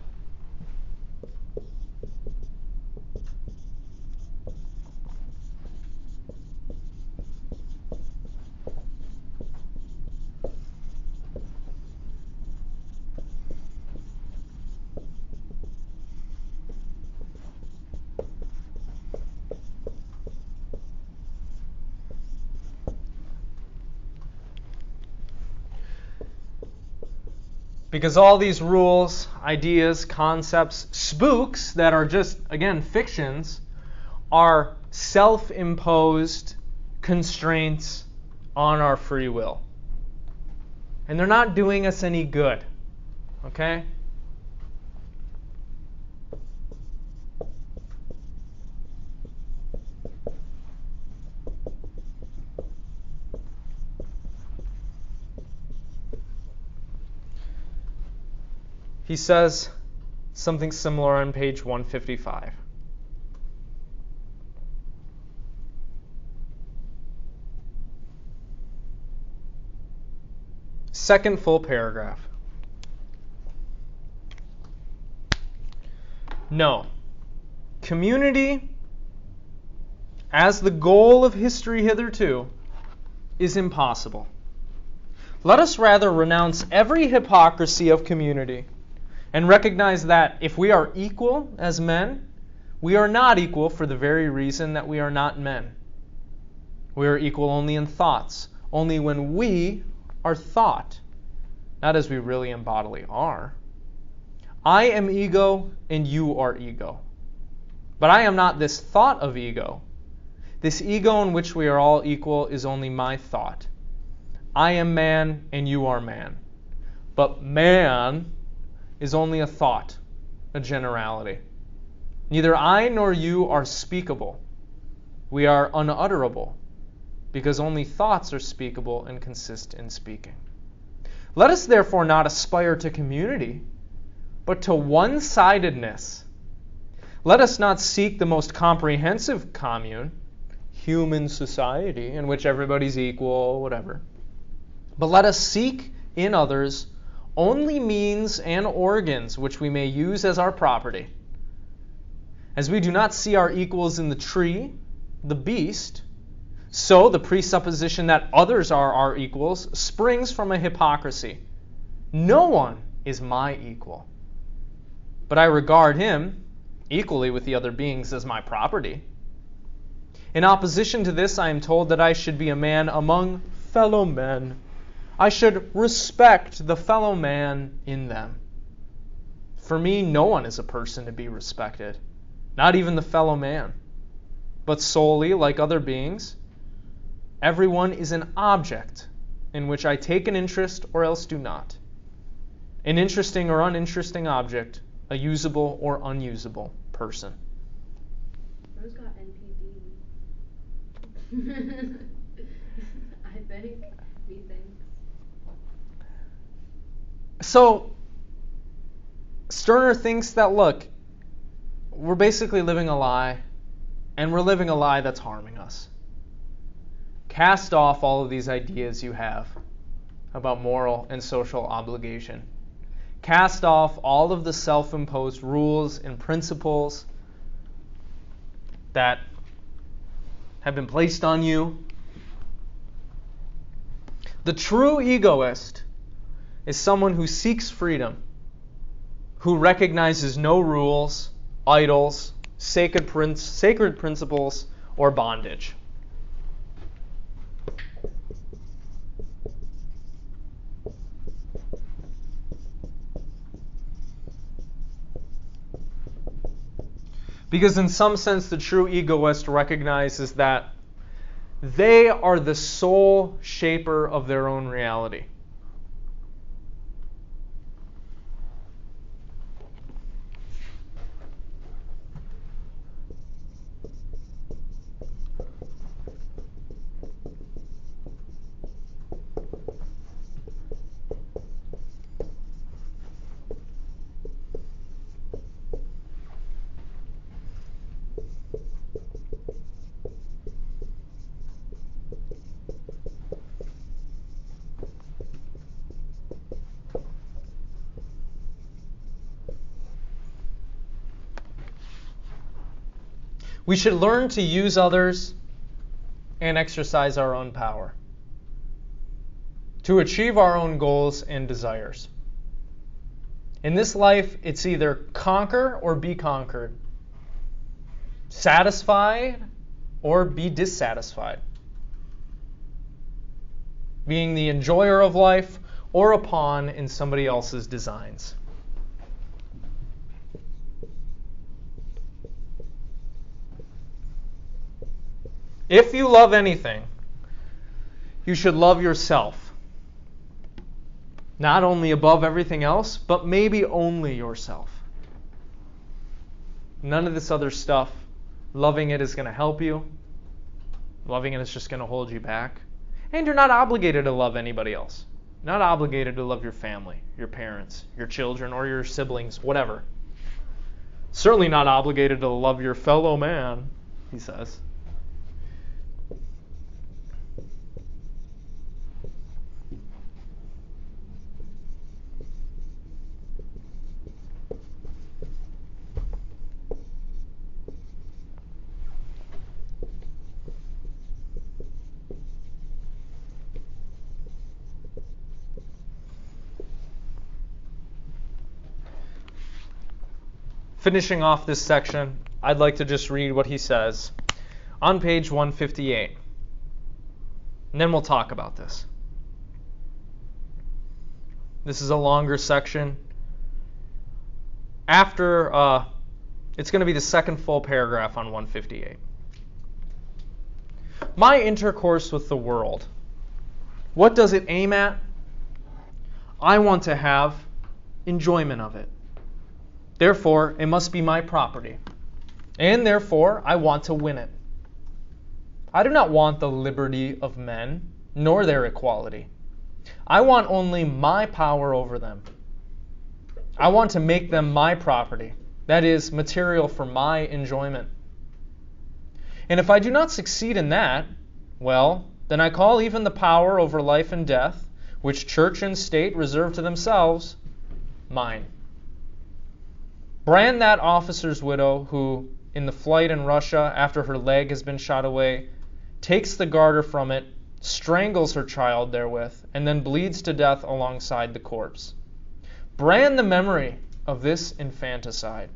Because all these rules, ideas, concepts, spooks that are just, again, fictions, are self-imposed constraints on our free will. And they're not doing us any good. Okay? He says something similar on page 155. Second full paragraph. No. Community, as the goal of history hitherto, is impossible. Let us rather renounce every hypocrisy of community and recognize that if we are equal as men, we are not equal for the very reason that we are not men. We are equal only in thoughts, only when we are thought, not as we really and bodily are. I am ego and you are ego. But I am not this thought of ego. This ego in which we are all equal is only my thought. I am man and you are man. But man is only a thought, a generality. Neither I nor you are speakable. We are unutterable, because only thoughts are speakable and consist in speaking. Let us therefore not aspire to community, but to one-sidedness. Let us not seek the most comprehensive commune, human society, in which everybody's equal, whatever. But let us seek in others only means and organs which we may use as our property. As we do not see our equals in the tree, the beast, so the presupposition that others are our equals springs from a hypocrisy. No one is my equal, but I regard him equally with the other beings as my property. In opposition to this, I am told that I should be a man among fellow men. I should respect the fellow man in them. For me, no one is a person to be respected, not even the fellow man, but solely, like other beings, everyone is an object in which I take an interest or else do not. An interesting or uninteresting object, a usable or unusable person. Rose got NPD. I think. Methinks. So, Stirner thinks that, look, we're basically living a lie, and we're living a lie that's harming us. Cast off all of these ideas you have about moral and social obligation. Cast off all of the self-imposed rules and principles that have been placed on you. The true egoist is someone who seeks freedom, who recognizes no rules, idols, sacred principles, or bondage. Because in some sense, the true egoist recognizes that they are the sole shaper of their own reality. We should learn to use others and exercise our own power to achieve our own goals and desires. In this life, it's either conquer or be conquered, satisfied or be dissatisfied, being the enjoyer of life or a pawn in somebody else's designs. If you love anything, you should love yourself. Not only above everything else, but maybe only yourself. None of this other stuff, loving it is going to help you. Loving it is just going to hold you back. And you're not obligated to love anybody else. Not obligated to love your family, your parents, your children, or your siblings, whatever. Certainly not obligated to love your fellow man, he says. Finishing off this section, I'd like to just read what he says on page 158. And then we'll talk about this. This is a longer section. After, it's going to be the second full paragraph on 158. My intercourse with the world. What does it aim at? I want to have enjoyment of it. Therefore, it must be my property. And therefore, I want to win it. I do not want the liberty of men, nor their equality. I want only my power over them. I want to make them my property, that is, material for my enjoyment. And if I do not succeed in that, well, then I call even the power over life and death, which church and state reserve to themselves, mine. Brand that officer's widow who, in the flight in Russia after her leg has been shot away, takes the garter from it, strangles her child therewith, and then bleeds to death alongside the corpse. Brand the memory of this infanticide.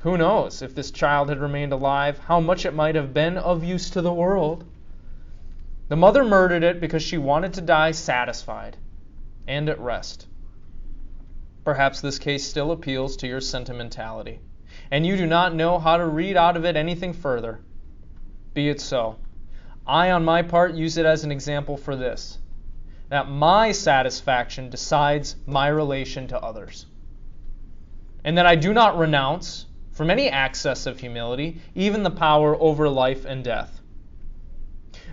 Who knows, if this child had remained alive, how much it might have been of use to the world. The mother murdered it because she wanted to die satisfied and at rest. Perhaps this case still appeals to your sentimentality, and you do not know how to read out of it anything further. Be it so. I, on my part, use it as an example for this, that my satisfaction decides my relation to others, and that I do not renounce, from any access of humility, even the power over life and death.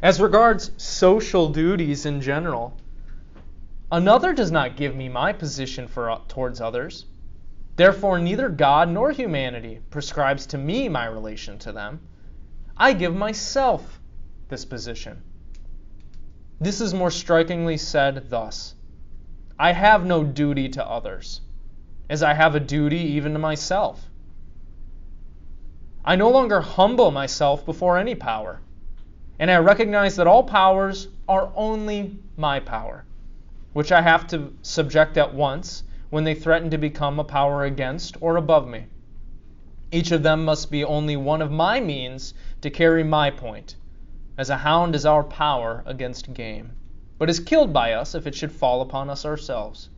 As regards social duties in general, another does not give me my position towards others. Therefore, neither God nor humanity prescribes to me my relation to them. I give myself this position. This is more strikingly said thus: I have no duty to others, as I have a duty even to myself. I no longer humble myself before any power, and I recognize that all powers are only my power, which I have to subject at once when they threaten to become a power against or above me. Each of them must be only one of my means to carry my point, as a hound is our power against game, but is killed by us if it should fall upon us ourselves.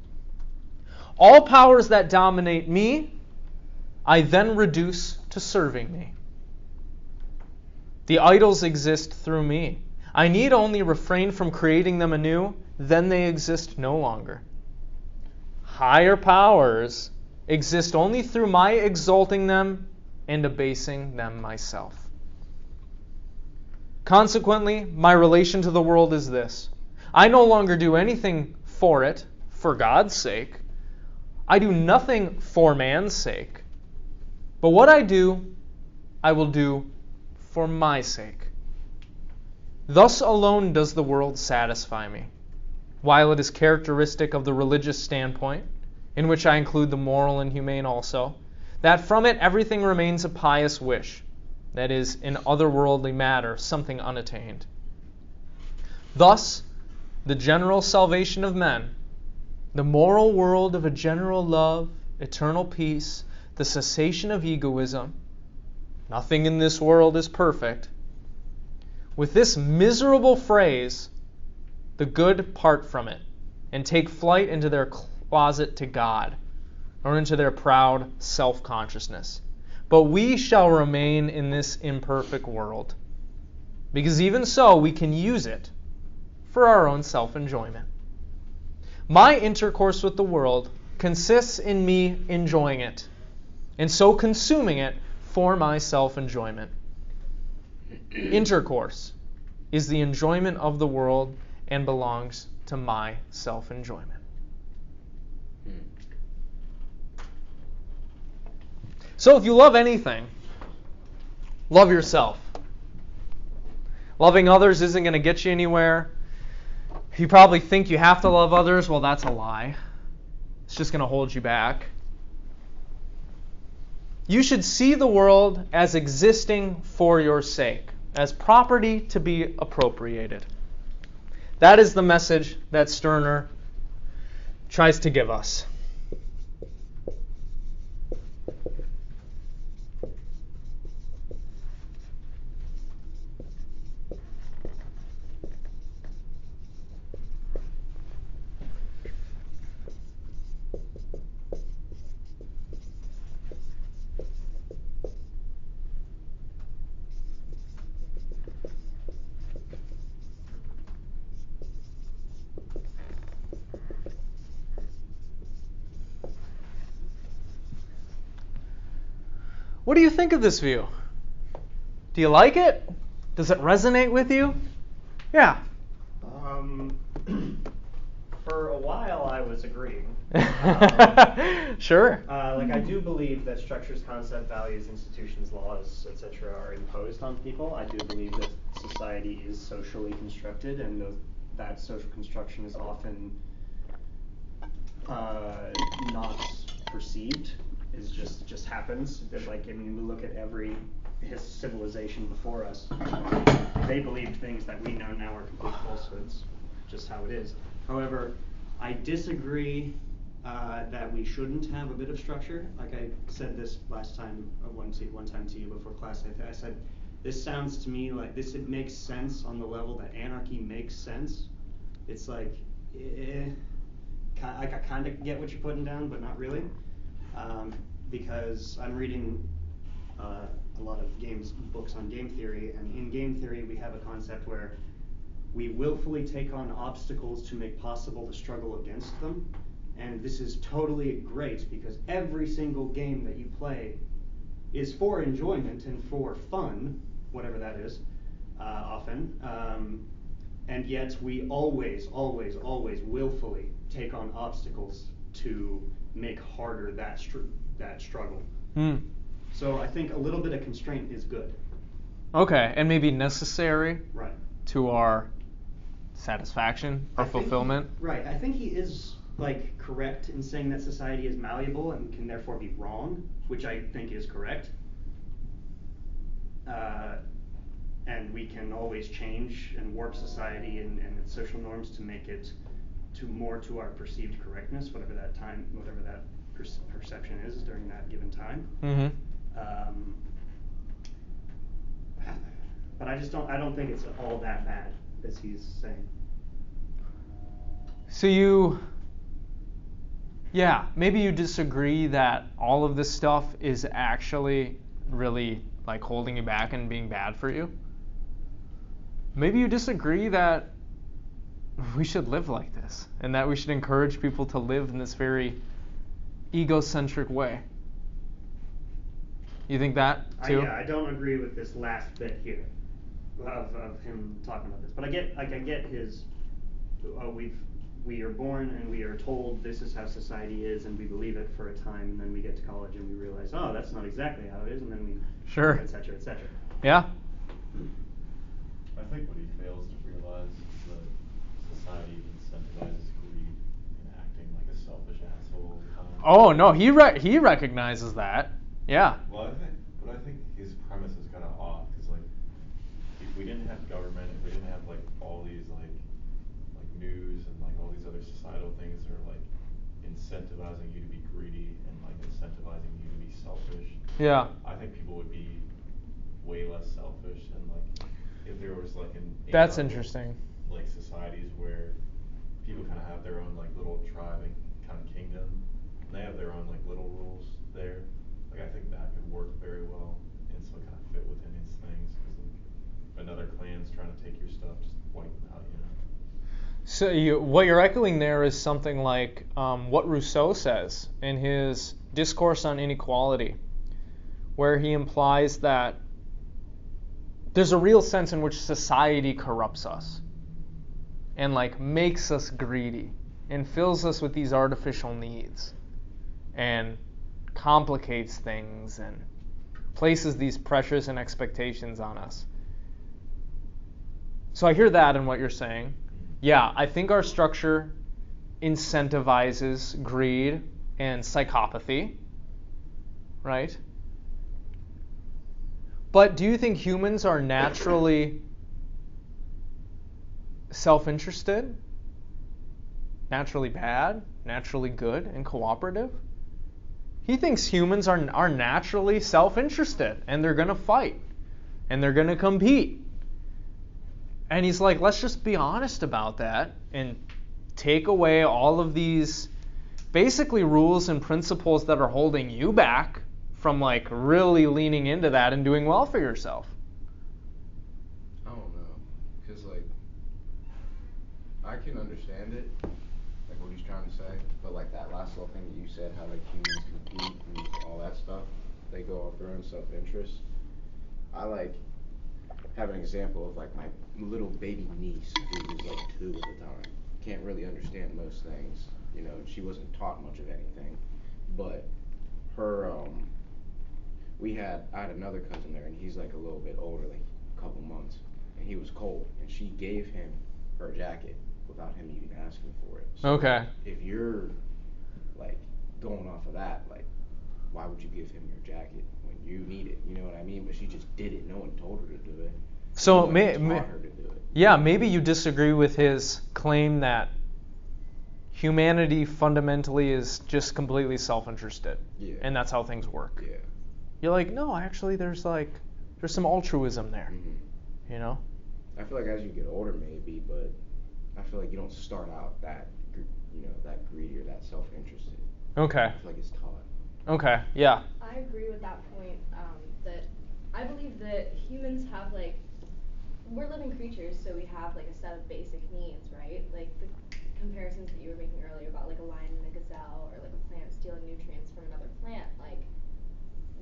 All powers that dominate me, I then reduce to serving me. The idols exist through me. I need only refrain from creating them anew, then they exist no longer. Higher powers exist only through my exalting them and abasing them myself. Consequently, my relation to the world is this: I no longer do anything for it, for God's sake. I do nothing for man's sake. But what I do, I will do for my sake. Thus alone does the world satisfy me, while it is characteristic of the religious standpoint, in which I include the moral and humane also, that from it everything remains a pious wish, that is, in otherworldly matter, something unattained. Thus, the general salvation of men, the moral world of a general love, eternal peace, the cessation of egoism, nothing in this world is perfect. With this miserable phrase, the good part from it and take flight into their closet to God, or into their proud self-consciousness. But we shall remain in this imperfect world, because even so we can use it for our own self-enjoyment. My intercourse with the world consists in me enjoying it, and so consuming it for my self-enjoyment. Intercourse is the enjoyment of the world and belongs to my self-enjoyment. So if you love anything, love yourself. Loving others isn't going to get you anywhere. You probably think you have to love others. Well, that's a lie. It's just going to hold you back. You should see the world as existing for your sake, as property to be appropriated. That is the message that Stirner tries to give us. What do you think of this view? Do you like it? Does it resonate with you? Yeah. For a while, I was agreeing. Sure. Like I do believe that structures, concept, values, institutions, laws, etc., are imposed on people. I do believe that society is socially constructed, and that social construction is often not perceived. It just happens. Like I mean, we look at every civilization before us. They believed things that we know now are complete falsehoods. Just how it is. However, I disagree that we shouldn't have a bit of structure. Like I said this last time, one time to you before class, I said, this sounds to me like this. It makes sense on the level that anarchy makes sense. It's like, I kind of get what you're putting down, but not really, because I'm reading a lot of books on game theory, and in game theory we have a concept where we willfully take on obstacles to make possible the struggle against them. And this is totally great because every single game that you play is for enjoyment and for fun, whatever that is, often. And yet we always willfully take on obstacles to make harder that struggle. So I think a little bit of constraint is good. Okay, and maybe necessary. Right. To our satisfaction or fulfillment. Right. I think he is like correct in saying that society is malleable and can therefore be wrong, which I think is correct. And we can always change and warp society and its social norms to make it more to our perceived correctness, whatever that perception is during that given time. But I don't think it's all that bad as he's saying. So maybe you disagree that all of this stuff is actually really like holding you back and being bad for you. Maybe you disagree that we should live like this and that we should encourage people to live in this very egocentric way. You think that too? I don't agree with this last bit here of him talking about this, but I get his. We are born and we are told this is how society is, and we believe it for a time, and then we get to college and we realize, oh, that's not exactly how it is, and then we et cetera, et cetera. Yeah. I think what he fails to realize is that society incentivizes greed and acting like a selfish asshole all the time. Oh no, he recognizes that. Yeah. Well, I think his premise is kind of off, because like if we didn't have government, if we didn't have like all these like news and like all these other societal things that are like incentivizing you to be greedy and like incentivizing you to be selfish. Yeah. I think people would be way less selfish, and like if there was like That's interesting. Like societies where people kind of have their own like little tribe and kind of kingdom, and they have their own like little rules there. Like I think that could work very well and still kind of fit within its things. Because like, if another clan's trying to take your stuff, just wipe them out, you know. So what you're echoing there is something like what Rousseau says in his Discourse on Inequality, where he implies that there's a real sense in which society corrupts us and like makes us greedy and fills us with these artificial needs and complicates things and places these pressures and expectations on us. So I hear that in what you're saying. Yeah, I think our structure incentivizes greed and psychopathy, right? But do you think humans are naturally self-interested, naturally bad, naturally good, and cooperative? He thinks humans are naturally self-interested, and they're going to fight, and they're going to compete. And he's like, let's just be honest about that and take away all of these basically rules and principles that are holding you back from like really leaning into that and doing well for yourself. I don't know, because like I can understand it, like what he's trying to say, but like that last little thing that you said, how like humans compete and all that stuff, they go off their own self-interest. I like have an example of like my little baby niece who was like 2 at the time. Can't really understand most things, she wasn't taught much of anything. But her, I had another cousin there, and he's like a little bit older, like a couple months, and he was cold, and she gave him her jacket without him even asking for it. So Okay. if you're like going off of that, like, why would you give him your jacket when you need it? You know what I mean? But she just did it. No one told her to do it. So No one taught her to do it. yeah, maybe you disagree with his claim that humanity fundamentally is just completely self-interested. Yeah. And that's how things work. Yeah. You're like, no, actually there's some altruism there. Mm-hmm. You know? I feel like as you get older, maybe, but I feel like you don't start out that greedy or that self-interested. Okay. I feel like it's taught. Okay. Yeah. I agree with that point, that I believe that humans have we're living creatures, so we have a set of basic needs, right? Like the comparisons that you were making earlier about a lion and a gazelle, or a plant stealing nutrients from another plant.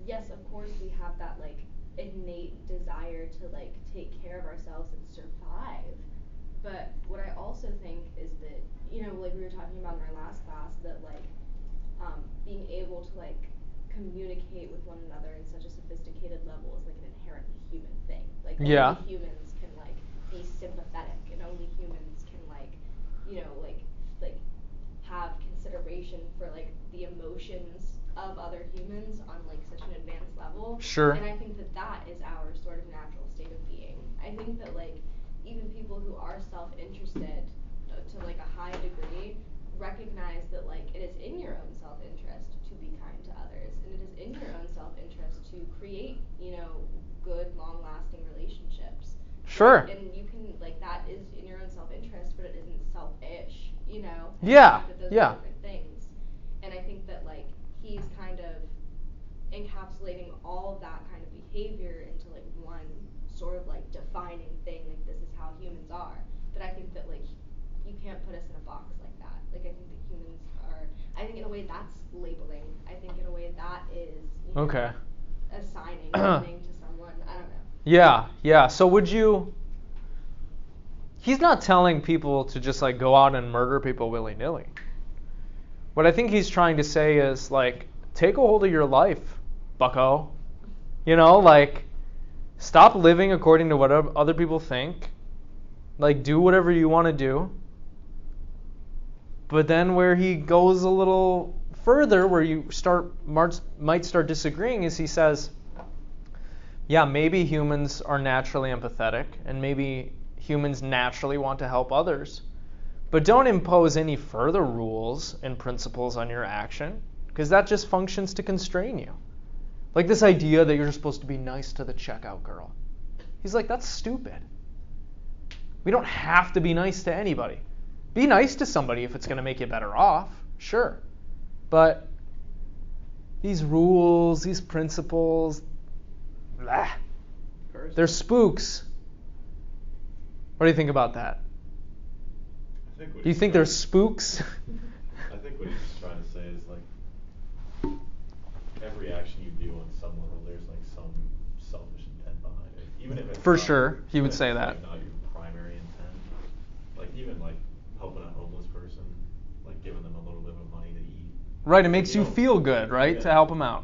Yes, of course we have that innate desire to take care of ourselves and survive. But what I also think is that, like we were talking about in our last class, that being able to communicate with one another in such a sophisticated level is an inherently human thing. Yeah. Only humans can be sympathetic, and only humans can have consideration for the emotions of other humans on such an advanced level. Sure. And I think that is our sort of natural state of being. I think that even people who are self-interested to a high degree recognize that it is in your own self-interest to be kind to others, and it is in your own self-interest to create good long-lasting relationships. Sure. And you can that is in your own self-interest, but it isn't selfish, Yeah. And those Yeah. are different things. And I think that he's kind of encapsulating all of that kind of behavior into one sort of defining thing. This is how humans are. But I think that you can't put us in a box like that. I think that humans are. I think in a way that's labeling. I think in a way that is Okay. assigning meaning to someone. I don't know. Yeah. Yeah. So would you? He's not telling people to just go out and murder people willy-nilly. What I think he's trying to say is take a hold of your life, bucko. Stop living according to what other people think. Do whatever you want to do. But then where he goes a little further, where you might start disagreeing, is he says, yeah, maybe humans are naturally empathetic, and maybe humans naturally want to help others. But don't impose any further rules and principles on your action, because that just functions to constrain you. This idea that you're supposed to be nice to the checkout girl. He's like, that's stupid. We don't have to be nice to anybody. Be nice to somebody if it's going to make you better off, sure. But these rules, these principles, blah, they're spooks. What do you think about that? Do you think they're spooks? I think what he's trying to say is every action you do on some level, there's some selfish intent behind it. Even if it's For not, sure, he even would if say it's, that. not your primary intent. Even helping a homeless person, giving them a little bit of money to eat. Right, it makes you feel good, right, to help them out.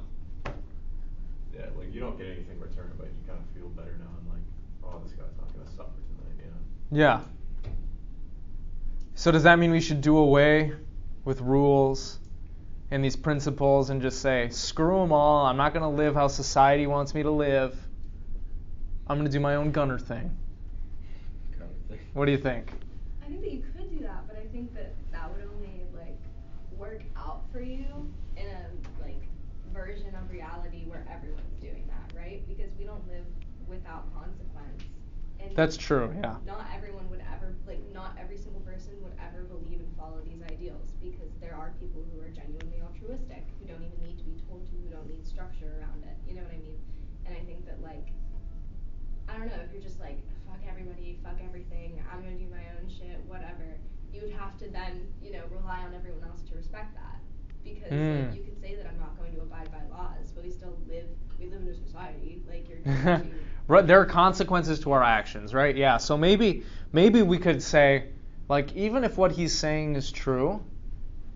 Yeah, you don't get anything in return, but you kind of feel better knowing oh, this guy's not going to suffer tonight, Yeah. So does that mean we should do away with rules and these principles and just say, screw them all, I'm not going to live how society wants me to live. I'm going to do my own gunner thing. What do you think? I think that you could do that, but I think that would only work out for you in a version of reality where everyone's doing that, right? Because we don't live without consequence. And That's true, yeah. Not everyone would ever not every single person would ever believe and follow these ideals, because there are people who are genuinely altruistic, who don't even need to be told to, who don't need structure around it. You know what I mean? And I think that I don't know, if you're just fuck everybody, fuck everything, I'm gonna do my own shit, whatever, you would have to then, rely on everyone else to respect that. Because you could say that I'm not going to abide by laws, but we still live society. Like you're going to. Right, there are consequences to our actions, right? Yeah. So maybe we could say, like, even if what he's saying is true,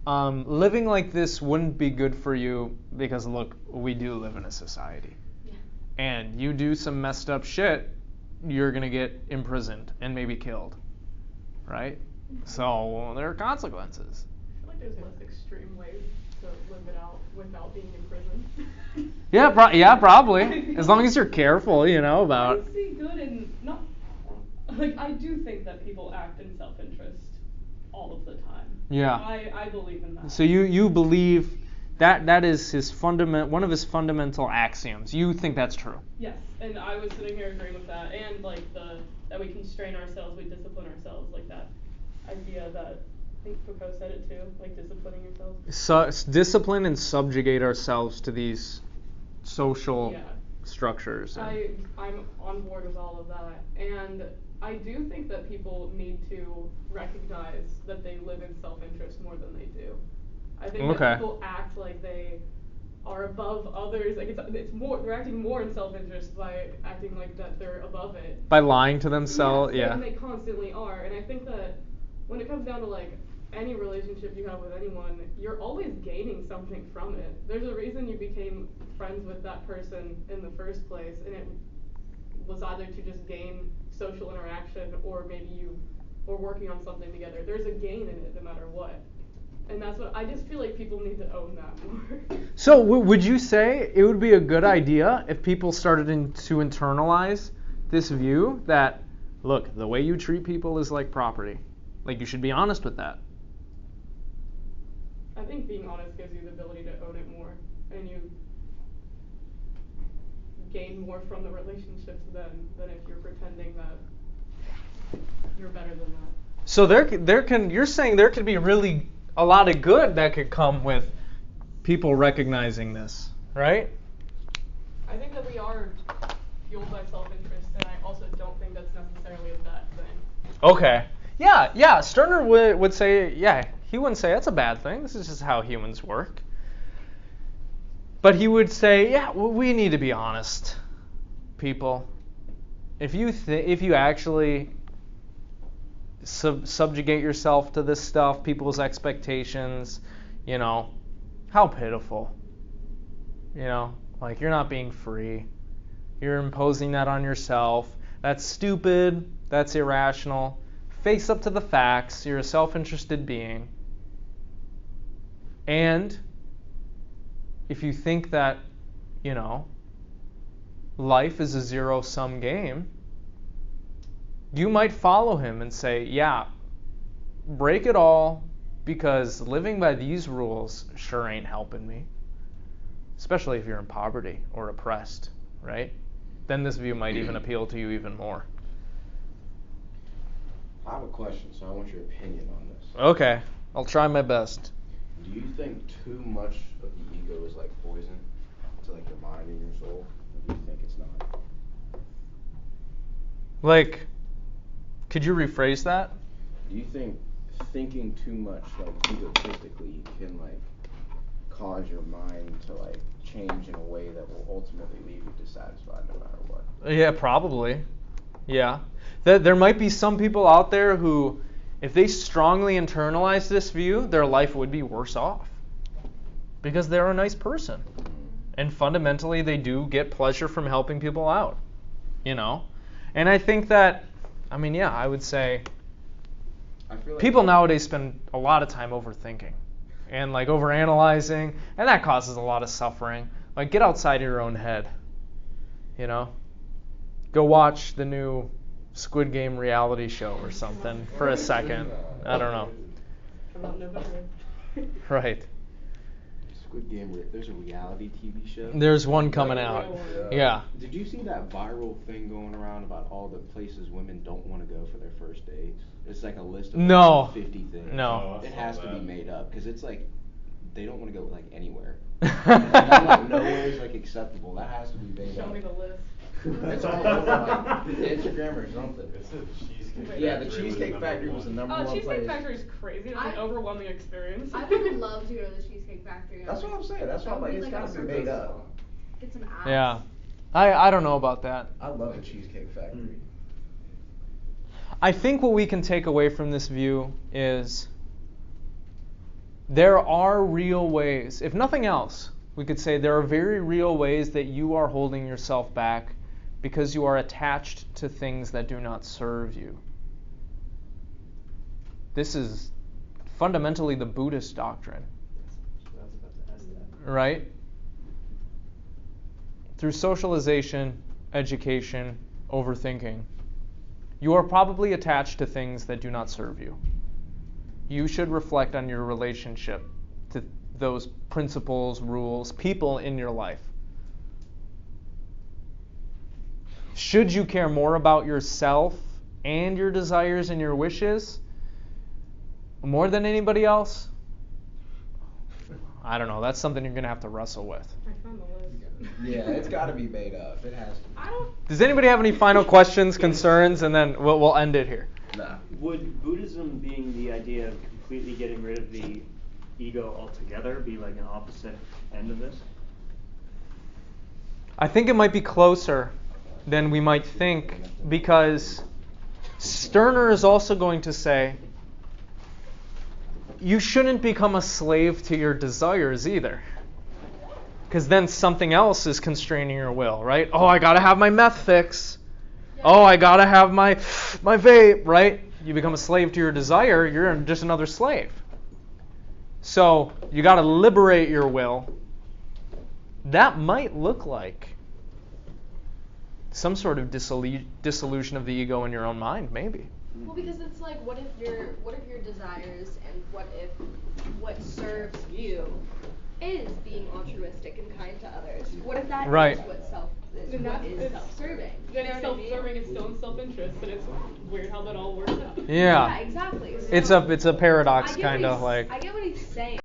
living like this wouldn't be good for you because look, we do live in a society, Yeah. and you do some messed up shit, you're gonna get imprisoned and maybe killed, right? So there are consequences. I feel like there's less extreme ways to live it out without being in prison. Yeah, probably. As long as you're careful, about. I see good in not like I do think that people act in self-interest all of the time. Yeah. I believe in that. So you believe that is one of his fundamental axioms. You think that's true? Yes, and I was sitting here agreeing with that, and like that we constrain ourselves, we discipline ourselves, like that idea that I think Foucault said it too, like disciplining yourself. So discipline and subjugate ourselves to these social Yeah. structures. I'm on board with all of that, and I do think that people need to recognize that they live in self-interest more than they do. I think that people act like they are above others. Like it's more, they're acting more in self-interest by acting like that they're above it. By lying to themselves, Yes, yeah. and they constantly are. And I think that when it comes down to like any relationship you have with anyone, you're always gaining something from it. There's a reason you became friends with that person in the first place, and it was either to just gain social interaction or maybe you were working on something together. There's a gain in it no matter what. And that's what I just feel like people need to own that more. So would you say it would be a good idea if people started to internalize this view that, look, the way you treat people is like property? Like you should be honest with that. I think being honest gives you the ability to own it more, and you gain more from the relationships than if you're pretending that you're better than that. So you're saying there could be really a lot of good that could come with people recognizing this, right? I think that we are fueled by self-interest, and I also don't think that's necessarily a bad thing. Okay. Yeah. Stirner would say, he wouldn't say that's a bad thing. This is just how humans work. But he would say, we need to be honest, people. If you actually subjugate yourself to this stuff, people's expectations, how pitiful. Like you're not being free. You're imposing that on yourself. That's stupid. That's irrational. Face up to the facts. You're a self-interested being. And if you think that, life is a zero-sum game, you might follow him and say, break it all, because living by these rules sure ain't helping me. Especially if you're in poverty or oppressed, right? Then this view might even appeal to you even more. I have a question, so I want your opinion on this. Okay, I'll try my best. Do you think too much of the ego is like poison to like your mind and your soul? Or do you think it's not? Like, could you rephrase that? Do you think thinking too much like egotistically can like cause your mind to like change in a way that will ultimately leave you dissatisfied no matter what? Yeah, probably. Yeah. There might be some people out there who, if they strongly internalize this view, their life would be worse off. Because they're a nice person. And fundamentally, they do get pleasure from helping people out. And I think that, I would say, I feel like people nowadays spend a lot of time overthinking. And like overanalyzing. And that causes a lot of suffering. Like, get outside of your own head. Go watch the new Squid Game reality show or something for a second. I don't know. Come out in November. Right. Squid Game, there's a reality TV show. There's one coming out. Yeah. Did you see that viral thing going around about all the places women don't want to go for their first dates? It's like a list of No. 50 things. No. It has to be made up because it's like they don't want to go like anywhere. Like, nowhere is like acceptable. That has to be made up. Show me the list. It's all over like Instagram or something. It's a Cheesecake Factory. Yeah, the Cheesecake Factory was the number one place. Cheesecake Factory is crazy. It's an overwhelming experience. I would love to go to the Cheesecake Factory. That's what I'm saying. That's why I'm like, it's got to be made up. Get some ass. Yeah. I don't know about that. I love the Cheesecake Factory. I think what we can take away from this view is there are real ways, if nothing else, we could say there are very real ways that you are holding yourself back because you are attached to things that do not serve you. This is fundamentally the Buddhist doctrine, I was about to ask that. right? Through socialization, education, overthinking, you are probably attached to things that do not serve you. You should reflect on your relationship to those principles, rules, people in your life. Should you care more about yourself and your desires and your wishes more than anybody else? I don't know. That's something you're going to have to wrestle with. I found the list. Yeah, it's got to be made up. It has to be. I don't. Does anybody have any final questions, concerns, and then we'll end it here? Nah. Would Buddhism being the idea of completely getting rid of the ego altogether be like an opposite end of this? I think it might be closer than we might think, because Stirner is also going to say you shouldn't become a slave to your desires either, because then something else is constraining your will, right? Oh, I gotta have my meth fix. Oh, I gotta have my vape, right? You become a slave to your desire, you're just another slave. So you gotta liberate your will. That might look like some sort of dissolution of the ego in your own mind, maybe. Well, because it's like, what if your desires and what serves you is being altruistic and kind to others? What if that Right. is what Then is self-serving? Then You it's know what I mean? self-serving, it's still in self-interest, and it's weird how that all works out. Yeah. Yeah, exactly. It's a paradox, I get kind what of he's- like. I get what he's saying.